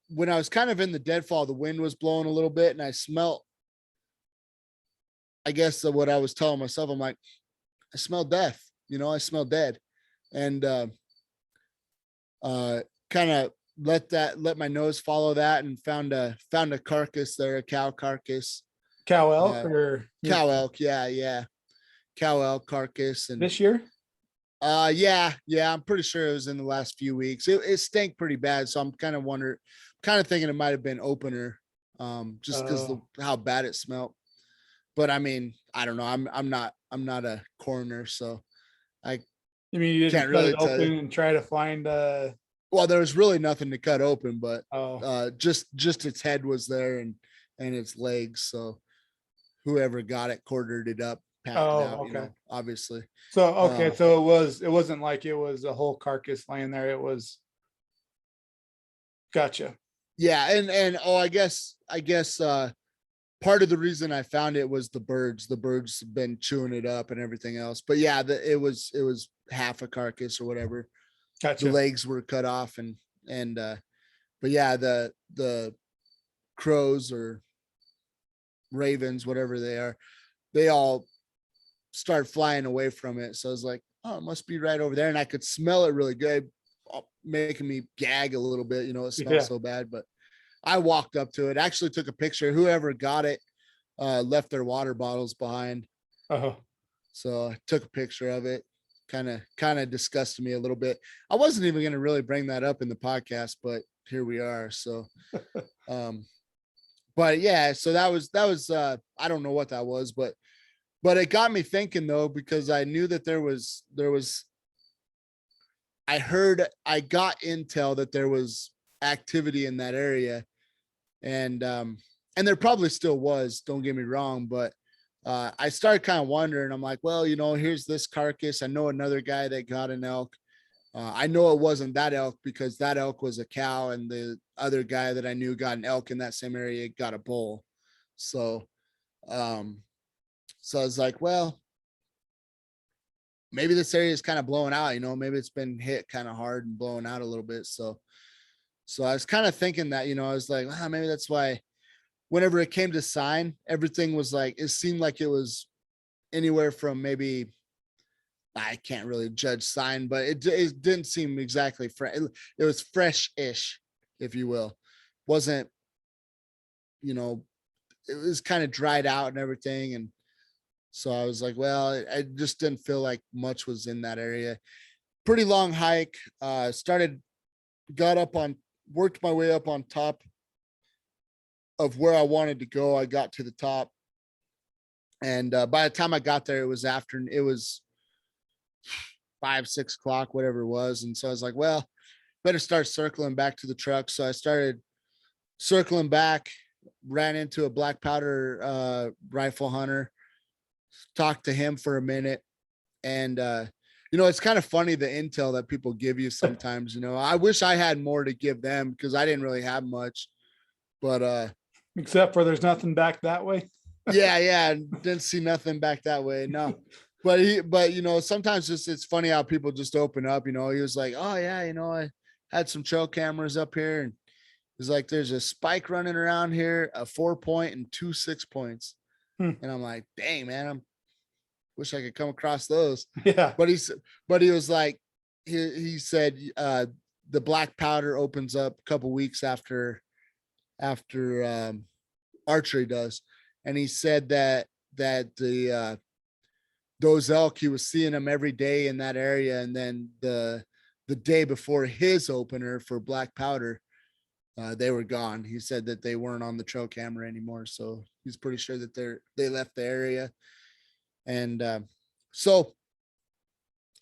when I was kind of in the deadfall, the wind was blowing a little bit, and I smelt, I guess what I was telling myself, I'm like, I smell death, I smell dead. And kind of let my nose follow that and found a carcass there, a cow carcass. Cow elk or cow elk, yeah. Cow elk carcass. And this year? Yeah, I'm pretty sure it was in the last few weeks. It stank pretty bad, so I'm kind of thinking it might have been opener, just because how bad it smelled. But I mean, I don't know. I'm not a coroner, so I mean you didn't cut it open and try to find well, there was really nothing to cut open, but just its head was there and its legs. So whoever got it quartered it up, packed it out, okay. Obviously. So so it wasn't like it was a whole carcass laying there. It was gotcha. Yeah, and I guess part of the reason I found it was the birds. The birds have been chewing it up and everything else. But yeah, it was half a carcass or whatever. Gotcha. The legs were cut off and but yeah, the crows or ravens, whatever they are, they all start flying away from it. So I was like, oh, it must be right over there. And I could smell it really good, making me gag a little bit, it smells so bad. But I walked up to it, actually took a picture. Whoever got it left their water bottles behind. So I took a picture of it. Kind of disgusted me a little bit. I wasn't even going to really bring that up in the podcast, but here we are. So, but yeah, so that was I don't know what that was, but it got me thinking though, because I knew that there was, I got intel that there was activity in that area, and there probably still was, don't get me wrong, but I started kind of wondering. I'm like, well, here's this carcass. I know another guy that got an elk. I know it wasn't that elk because that elk was a cow, and the other guy that I knew got an elk in that same area, got a bull. So, so I was like, well, maybe this area is kind of blowing out, maybe it's been hit kind of hard and blowing out a little bit. So I was kind of thinking that, I was like, maybe that's why whenever it came to sign, everything was like, it seemed like it was anywhere from maybe, I can't really judge sign, but it didn't seem exactly fresh. It was fresh-ish, if you will. Wasn't, it was kind of dried out and everything. And so I was like, well, I just didn't feel like much was in that area. Pretty long hike. Worked my way up on top of where I wanted to go. I got to the top, and by the time I got there, it was 5, 6 o'clock, whatever it was. And so I was like, well, better start circling back to the truck. So I started circling back, ran into a black powder rifle hunter, talked to him for a minute. And it's kind of funny, the intel that people give you sometimes. I wish I had more to give them because I didn't really have much, but except for there's nothing back that way. Yeah, didn't see nothing back that way. No. But sometimes it's funny how people just open up. He was like, oh yeah, I had some trail cameras up here, and he's like, there's a spike running around here, a 4-point and 2 6-points. Hmm. And I'm like, dang man, wish I could come across those. Yeah. But he was like, he said the black powder opens up a couple weeks after archery does. And he said that the those elk, he was seeing them every day in that area. And then the day before his opener for black powder, they were gone. He said that they weren't on the trail camera anymore. So he's pretty sure that they left the area. And so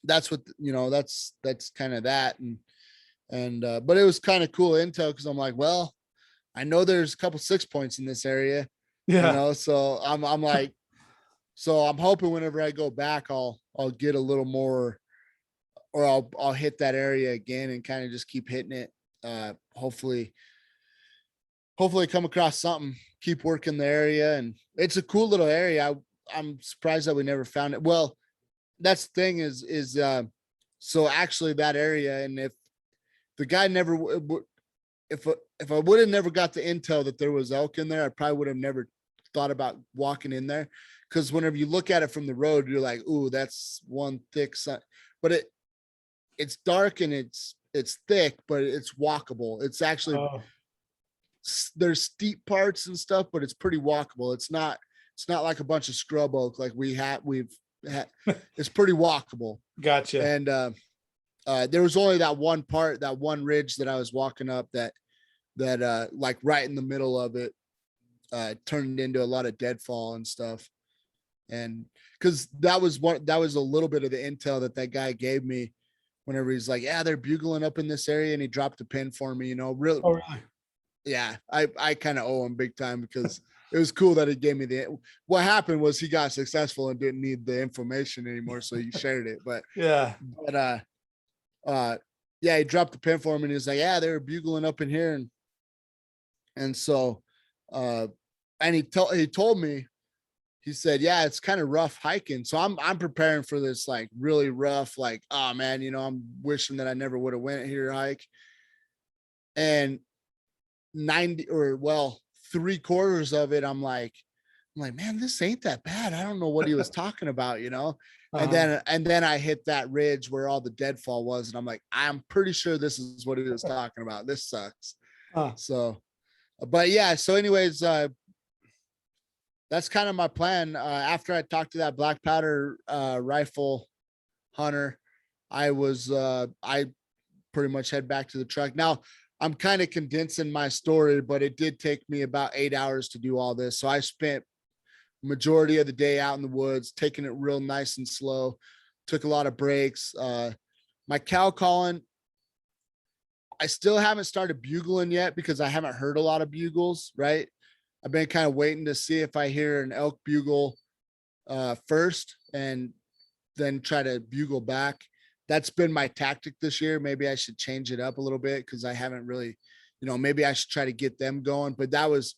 that's what, that's kind of that. And but it was kind of cool intel, because I'm like, well, I know there's a couple 6-points in this area, Yeah. so I'm like, so I'm hoping whenever I go back, I'll get a little more, or I'll hit that area again and kind of just keep hitting it. Hopefully come across something, keep working the area. And it's a cool little area. I'm surprised that we never found it. Well, that's the thing is so actually that area, and if the guy never if I would have never got the intel that there was elk in there, I probably would have never thought about walking in there. Because whenever you look at it from the road, you're like, ooh, that's one thick sun. But it's dark and it's thick, but it's walkable. It's actually, Oh, there's steep parts and stuff, but it's pretty walkable. It's not like a bunch of scrub oak like we've had. It's pretty walkable. gotcha. And there was only that one part, that one ridge that I was walking up that like right in the middle of it turned into a lot of deadfall and stuff. And because that was a little bit of the intel that guy gave me whenever he's like, yeah, they're bugling up in this area, and he dropped a pin for me, really. Oh, really? Yeah, I kind of owe him big time, because it was cool that he gave me what happened was he got successful and didn't need the information anymore, so he shared it. But Yeah. yeah, he dropped the pin for him, and he was like, yeah, they were bugling up in here. And so and he told me, he said, yeah, it's kind of rough hiking. So I'm preparing for this like really rough, like, oh man, I'm wishing that I never would have went here hike. And 90 or well, 3/4 of it, I'm like, man, this ain't that bad. I don't know what he was talking about. Uh-huh. And then I hit that ridge where all the deadfall was, and I'm like, I'm pretty sure this is what he was talking about. This sucks. Huh. So, but yeah, so anyways, that's kind of my plan. After I talked to that black powder rifle hunter, I pretty much head back to the truck. Now I'm kind of condensing my story, but it did take me about 8 hours to do all this. So I spent majority of the day out in the woods, taking it real nice and slow, took a lot of breaks. My cow calling, I still haven't started bugling yet because I haven't heard a lot of bugles, right? I've been kind of waiting to see if I hear an elk bugle first and then try to bugle back. That's been my tactic this year. Maybe I should change it up a little bit, because I haven't really, maybe I should try to get them going. But that was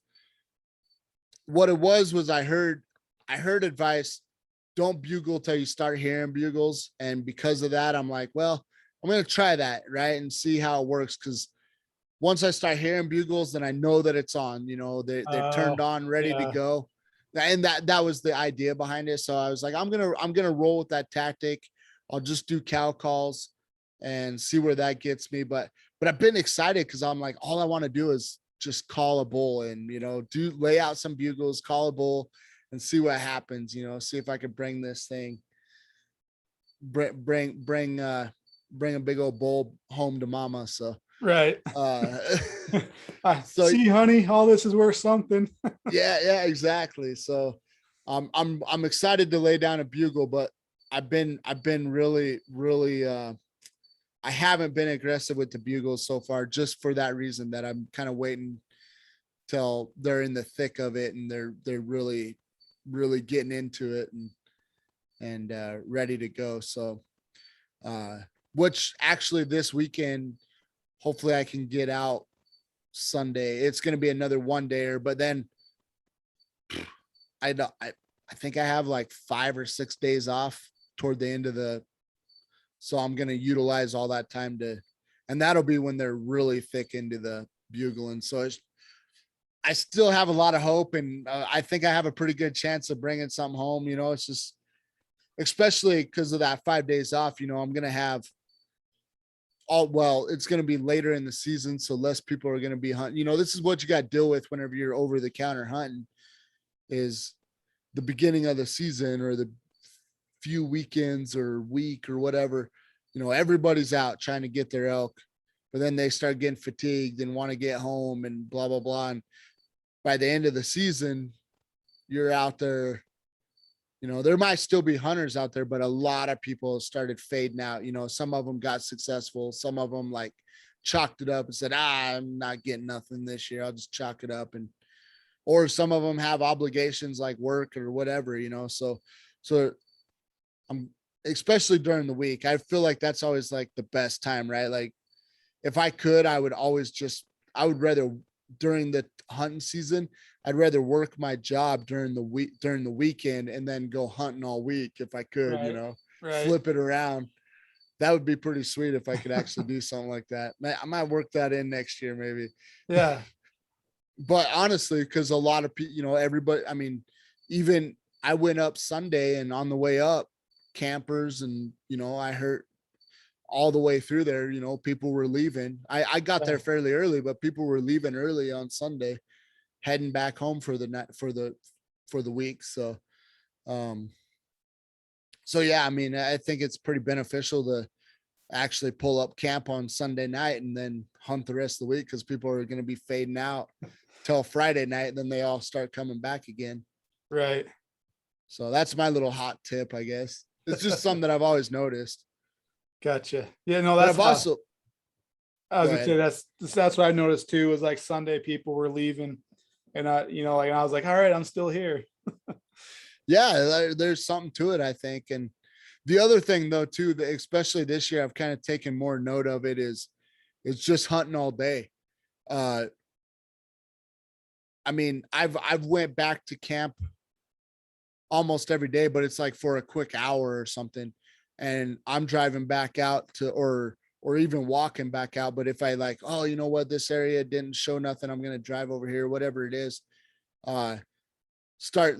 what it was I heard advice, don't bugle till you start hearing bugles. And because of that, I'm like, well, I'm going to try that, right? And see how it works. Because once I start hearing bugles, then I know that it's on, they're turned on, ready to Yeah. go. And that was the idea behind it. So I was like, I'm going to roll with that tactic. I'll just do cow calls and see where that gets me. But I've been excited, because I'm like, all I want to do is just call a bull and, lay out some bugles, call a bull, and see what happens, see if I can bring this thing, bring a big old bull home to mama. So, Right. uh, I so see, honey, all this is worth something. yeah, exactly. So I'm excited to lay down a bugle, but I've been really I haven't been aggressive with the bugles so far, just for that reason, that I'm kind of waiting till they're in the thick of it and they're really getting into it and ready to go. So which actually this weekend, hopefully I can get out Sunday. It's going to be another one dayer, but then I don't, I think I have like 5 or 6 days off toward the end of so I'm going to utilize all that time and that'll be when they're really thick into the bugling. So I still have a lot of hope, and I think I have a pretty good chance of bringing something home. It's just, especially because of that 5 days off, I'm going to have it's going to be later in the season. So less people are going to be hunting. This is what you got to deal with whenever you're over the counter hunting, is the beginning of the season or the few weekends or week or whatever. Everybody's out trying to get their elk, but then they start getting fatigued and want to get home and blah, blah, blah. And by the end of the season, you're out there, there might still be hunters out there, but a lot of people started fading out. Some of them got successful. Some of them like chalked it up and said, I'm not getting nothing this year. I'll just chalk it up. Or some of them have obligations like work or whatever, so I'm, especially during the week, I feel like that's always like the best time, right? Like if I could, I would rather during the hunting season, I'd rather work my job during the weekend and then go hunting all week if I could, Right. flip it around. That would be pretty sweet if I could actually do something like that. I might work that in next year, maybe. Yeah. But honestly, because a lot of people, everybody, I mean, even I went up Sunday, and on the way up, campers and, I heard all the way through there, people were leaving. I got there fairly early, but people were leaving early on Sunday, heading back home for the night, for the week. So yeah, I mean, I think it's pretty beneficial to actually pull up camp on Sunday night and then hunt the rest of the week, because people are going to be fading out till Friday night, and then they all start coming back again. Right. So that's my little hot tip, I guess. It's just something that I've always noticed. Gotcha. Yeah, no, But that's I've also, I was go gonna say ahead. that's what I noticed too, was like Sunday people were leaving, and I was like, all right, I'm still here. Yeah, there's something to it, I think. And the other thing though, too, that especially this year, I've kind of taken more note of it, is it's just hunting all day. I mean, I've went back to camp almost every day, but it's like for a quick hour or something. And I'm driving back out or even walking back out. But if I like, oh, you know what, this area didn't show nothing, I'm going to drive over here, whatever it is, start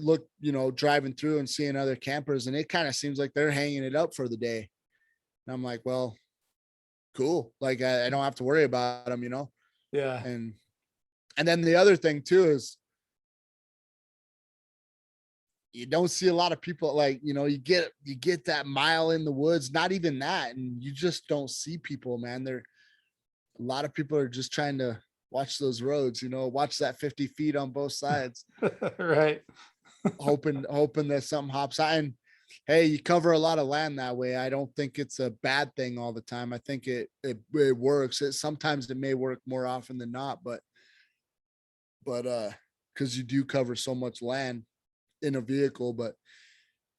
driving through and seeing other campers. And it kind of seems like they're hanging it up for the day. And I'm like, well, cool. Like I don't have to worry about them, Yeah. And then the other thing too is, you don't see a lot of people, like, you get that mile in the woods, not even that, and you just don't see people, man. A lot of people are just trying to watch those roads, watch that 50 feet on both sides, Right. hoping that something hops out. And hey, you cover a lot of land that way. I don't think it's a bad thing all the time. I think it works. Sometimes it may work more often than not, but because you do cover so much land in a vehicle. But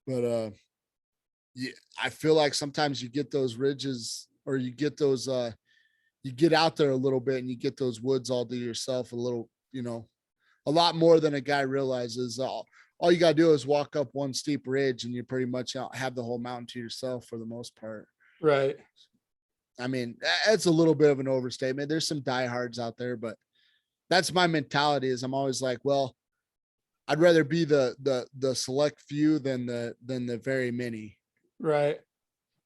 yeah, I feel like sometimes you get those ridges, or you get those you get out there a little bit and you get those woods all to yourself a little, a lot more than a guy realizes. All you got to do is walk up one steep ridge and you pretty much have the whole mountain to yourself for the most part. Right. I mean, it's a little bit of an overstatement. There's some diehards out there, but that's my mentality, is I'm always like, well, I'd rather be the select few than the very many. Right.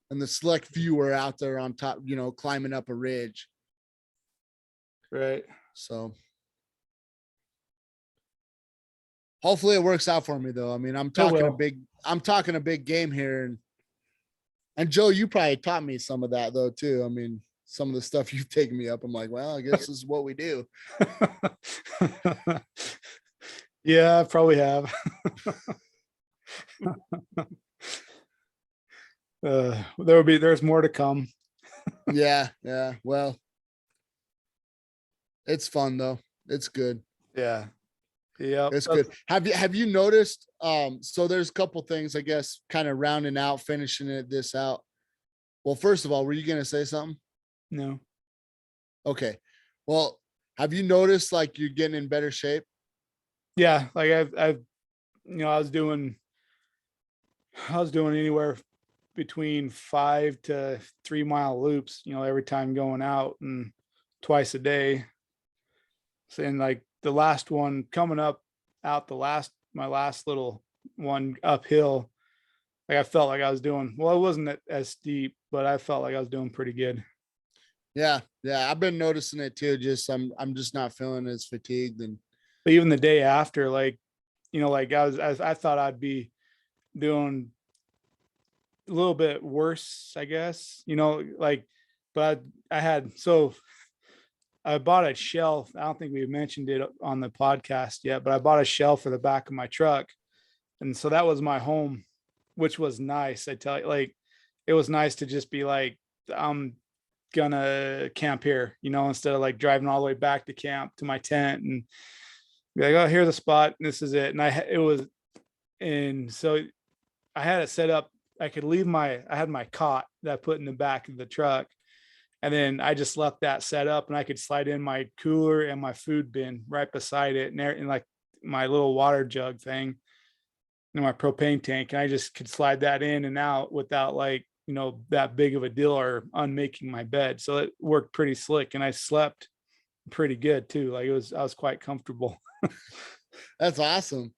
And the select few are out there on top, climbing up a ridge. Right. So hopefully it works out for me, though. I mean, I'm talking a big game here. And Joe, you probably taught me some of that though, too. I mean, some of the stuff you've taken me up, I'm like, well, I guess this is what we do. Yeah, I probably have. There's more to come. Yeah. Well, it's fun though. It's good. Yeah. Yeah. It's good. Have you noticed? So there's a couple things, I guess, kind of rounding out, finishing this out. Well, first of all, were you gonna say something? No. Okay. Well, have you noticed like you're getting in better shape? Yeah. Like I've I was doing anywhere between 5 to 3 mile loops, every time going out, and twice a day. So, and like the last one coming up out, my last little one uphill, like I felt like I was doing well. It wasn't as steep, but I felt like I was doing pretty good. Yeah, yeah, I've been noticing it too. Just I'm just not feeling as fatigued and But even the day after, like, like I thought I'd be doing a little bit worse, I guess, like, but I bought a shelf. I don't think we mentioned it on the podcast yet, but I bought a shelf for the back of my truck. And so that was my home, which was nice. I tell you, like, it was nice to just be like, I'm gonna camp here, instead of like driving all the way back to camp to my tent and be like, oh, here's the spot. And this is it. And so I had it set up. I had my cot that I put in the back of the truck. And then I just left that set up, and I could slide in my cooler and my food bin right beside it, and like my little water jug thing, my propane tank. And I just could slide that in and out without like, that big of a deal or unmaking my bed. So it worked pretty slick, and I slept pretty good too. Like I was quite comfortable. that's awesome.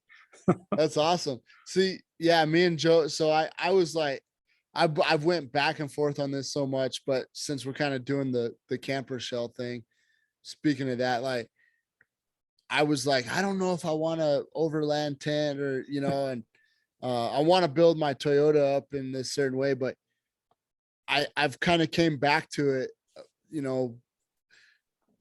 That's awesome. See, yeah, me and Joe. So I was like, I've went back and forth on this so much, but since we're kind of doing the camper shell thing, speaking of that, like I was like, I don't know if I want to overland tent or and I want to build my Toyota up in this certain way, but I've kind of came back to it, you know,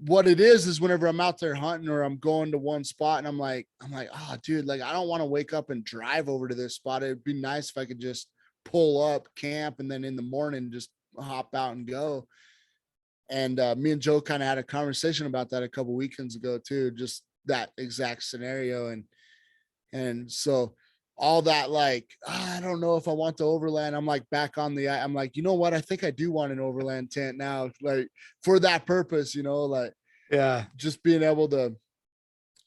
what it is whenever I'm out there hunting or I'm going to one spot and I'm like, oh dude, like I don't want to wake up and drive over to this spot. It'd be nice if I could just pull up, camp, and then in the morning just hop out and go. And me and Joe kind of had a conversation about that a couple weekends ago too, just that exact scenario. And so all that, like, I don't know if I want the overland. I'm like back on I'm like, you know what? I think I do want an overland tent now, like for that purpose, like Yeah. just being able to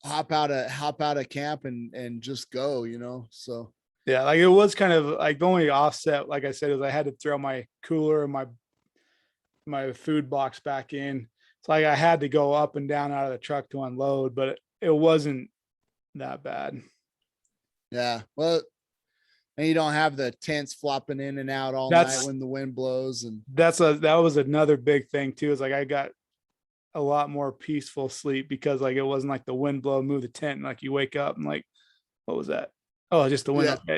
hop out of camp and just go, so. Yeah. Like it was kind of like the only offset, like I said, is I had to throw my cooler and my food box back in. It's like I had to go up and down out of the truck to unload, but it wasn't that bad. Yeah. Well, and you don't have the tents flopping in and out all night when the wind blows. And that was another big thing too, is like I got a lot more peaceful sleep because like it wasn't like the wind blow, move the tent, and like you wake up and like, what was that? Oh, just the wind. yeah.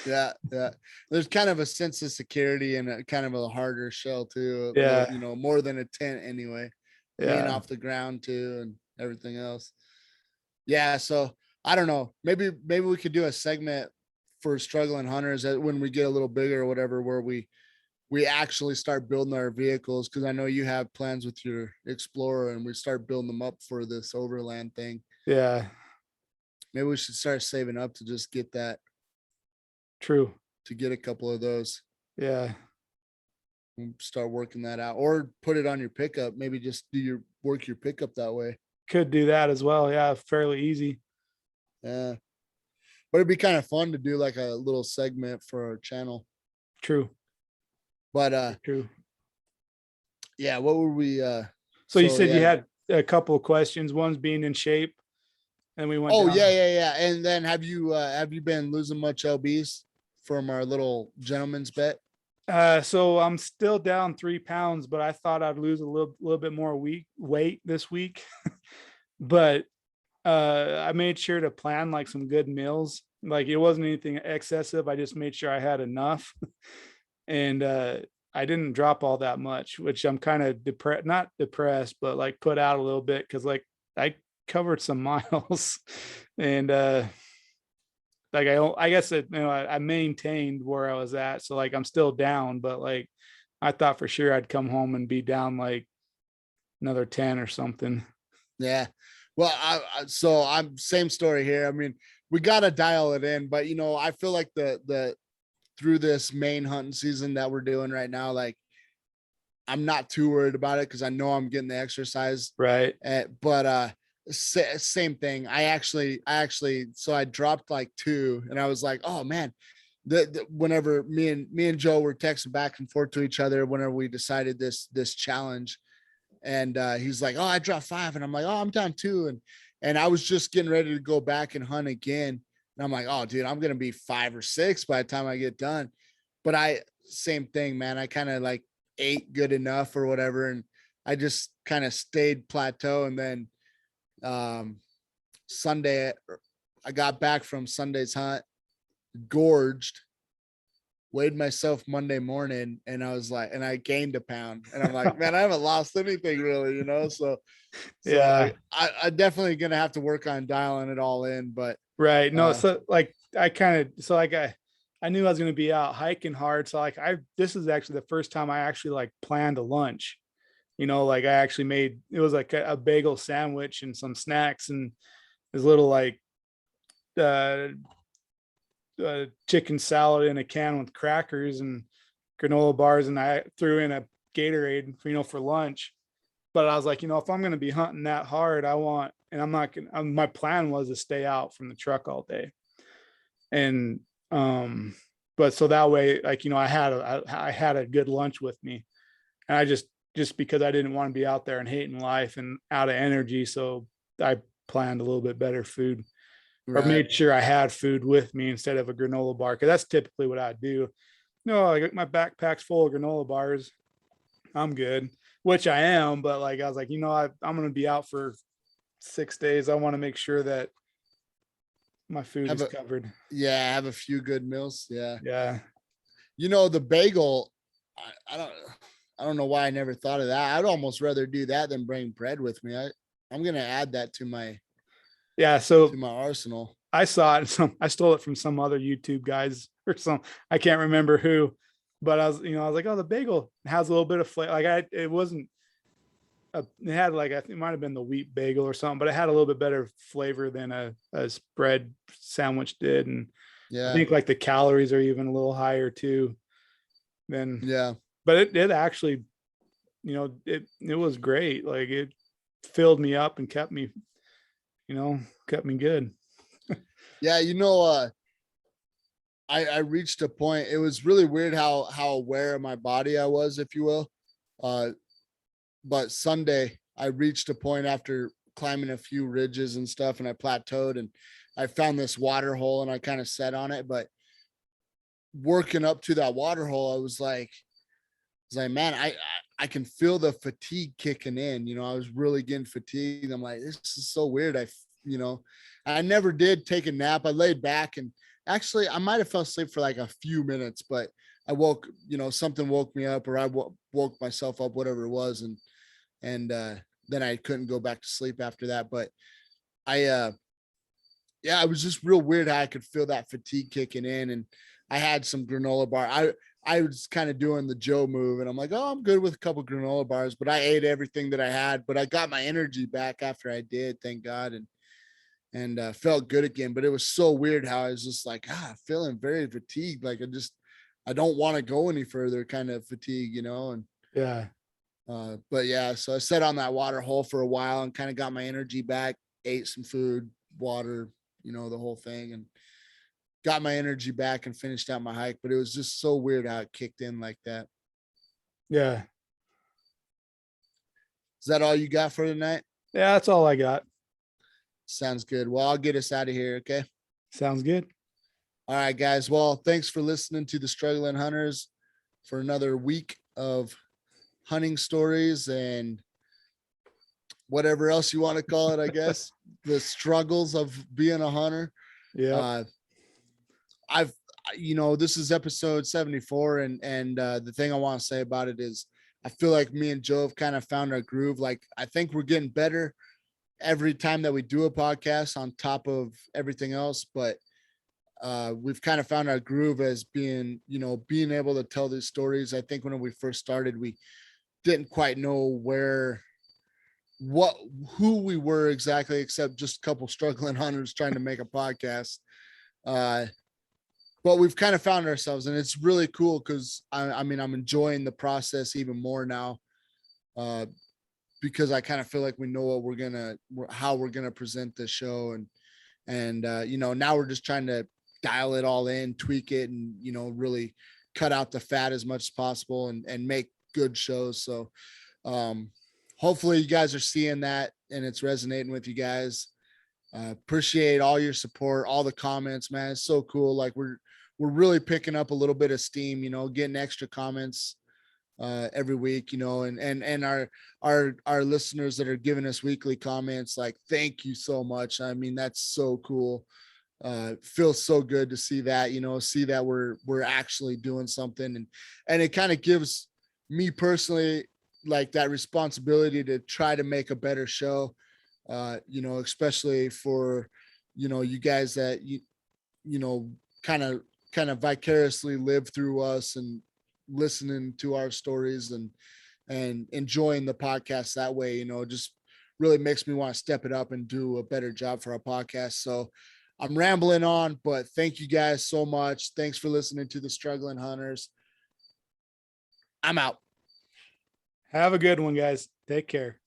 Okay. Yeah. There's kind of a sense of security and a kind of a harder shell too. Yeah. More than a tent anyway. Being Yeah. off the ground too and everything else. Yeah. So I don't know. Maybe we could do a segment for struggling hunters when we get a little bigger or whatever, where we actually start building our vehicles. Cause I know you have plans with your Explorer and we start building them up for this overland thing. Yeah. Maybe we should start saving up to just get that, True. to get a couple of those. Yeah. And start working that out, or put it on your pickup. Maybe just work your pickup that way. Could do that as well. Yeah. Fairly easy. Yeah. But it'd be kind of fun to do like a little segment for our channel. True. But True. yeah, what were we so you said you had a couple of questions. One's being in shape. And we went. Oh, yeah. And then have you been losing much LBs from our little gentleman's bet? So I'm still down 3 pounds, but I thought I'd lose a little bit more weight this week. But I made sure to plan like some good meals. Like it wasn't anything excessive. I just made sure I had enough. And I didn't drop all that much, which I'm kind of not depressed, but like put out a little bit, because like I covered some miles. And like I guess I maintained where I was at, so like I'm still down, but like I thought for sure I'd come home and be down like another 10 or something. Yeah. Well, so I'm same story here. I mean, we got to dial it in, but I feel like the through this main hunting season that we're doing right now, like I'm not too worried about it because I know I'm getting the exercise. Right. But Same thing. So I dropped like 2 and I was like, oh man, whenever me and Joe were texting back and forth to each other, whenever we decided this challenge, and he's like, oh, I dropped 5. And I'm like, oh, I'm down 2. And I was just getting ready to go back and hunt again. And I'm like, oh, dude, I'm going to be 5 or 6 by the time I get done. But same thing, man. I kind of like ate good enough or whatever. And I just kind of stayed plateau. And then Sunday, I got back from Sunday's hunt, gorged, weighed myself Monday morning, and I was like, and I gained a pound, and I'm like, man, I haven't lost anything really, So Yeah. I definitely gonna have to work on dialing it all in, but Right. No, so like I knew I was going to be out hiking hard. So like this is actually the first time I actually like planned a lunch. Like I actually made, it was like a bagel sandwich and some snacks and this little like uh, chicken salad in a can with crackers and granola bars, and I threw in a Gatorade, for lunch. But I was like, if I'm going to be hunting that hard, I'm not going to, my plan was to stay out from the truck all day. And, but so that way, like, I had a good lunch with me, and I just because I didn't want to be out there and hating life and out of energy. So I planned a little bit better food, or right. made sure I had food with me instead of a granola bar. Cause that's typically what I do. No, I got my backpack's full of granola bars. I'm good, which I am. But like, I was like, I'm going to be out for 6 days. I want to make sure that my food is covered. Yeah, have a few good meals. Yeah. Yeah. The bagel, I don't know why I never thought of that. I'd almost rather do that than bring bread with me. I'm gonna add that to my So my arsenal. I saw it. I stole it from some other YouTube guys or I can't remember who, but I was like, oh, the bagel has a little bit of flavor. Like it wasn't, it had like, I think it might've been the wheat bagel or something, but it had a little bit better flavor than a spread sandwich did. And I think like the calories are even a little higher too than, but it actually, it was great. Like it filled me up and kept me good. Yeah. I reached a point. It was really weird how aware of my body I was, if you will. But Sunday I reached a point after climbing a few ridges and stuff, and I plateaued, and I found this water hole, and I kind of sat on it. But working up to that water hole, I was like, man, I can feel the fatigue kicking in. I was really getting fatigued. I'm like, this is so weird. I never did take a nap. I laid back, and actually I might have fell asleep for like a few minutes, but I woke, something woke me up, or I woke myself up, whatever it was. And then I couldn't go back to sleep after that. But yeah, it was just real weird how I could feel that fatigue kicking in. And I had some granola bar. I was kind of doing the Joe move, and I'm like, oh, I'm good with a couple granola bars, but I ate everything that I had, but I got my energy back after I did, thank God. And felt good again. But it was so weird how I was just like, feeling very fatigued. Like I don't want to go any further kind of fatigue, and yeah. But yeah, so I sat on that water hole for a while and kind of got my energy back, ate some food, water, the whole thing, and got my energy back and finished out my hike. But it was just so weird how it kicked in like that. Yeah. Is that all you got for tonight? Yeah, that's all I got. Sounds good. Well, I'll get us out of here. Okay. Sounds good. All right, guys. Well, thanks for listening to the Struggling Hunters for another week of hunting stories and whatever else you want to call it, I guess. The struggles of being a hunter. Yeah. This is episode 74, and the thing I want to say about it is I feel like me and Joe have kind of found our groove. Like, I think we're getting better every time that we do a podcast on top of everything else, but we've kind of found our groove as being able to tell these stories. I think when we first started, we didn't quite know who we were exactly, except just a couple struggling hunters trying to make a podcast. But we've kind of found ourselves, and it's really cool because I'm enjoying the process even more now. because I kind of feel like we know how we're gonna present the show, and now we're just trying to dial it all in, tweak it, and really cut out the fat as much as possible, and make good shows. So hopefully you guys are seeing that and it's resonating with you guys. Appreciate all your support, all the comments, man. It's so cool. Like we're really picking up a little bit of steam, getting extra comments every week, and our listeners that are giving us weekly comments, like, thank you so much. I mean, that's so cool. Feels so good to see that, see that we're actually doing something, and it kind of gives me personally like that responsibility to try to make a better show, especially for, you guys that kind of vicariously live through us and listening to our stories and enjoying the podcast that way. Just really makes me want to step it up and do a better job for our podcast. So I'm rambling on, but thank you guys so much. Thanks for listening to the Struggling Hunters. I'm out. Have a good one, guys. Take care.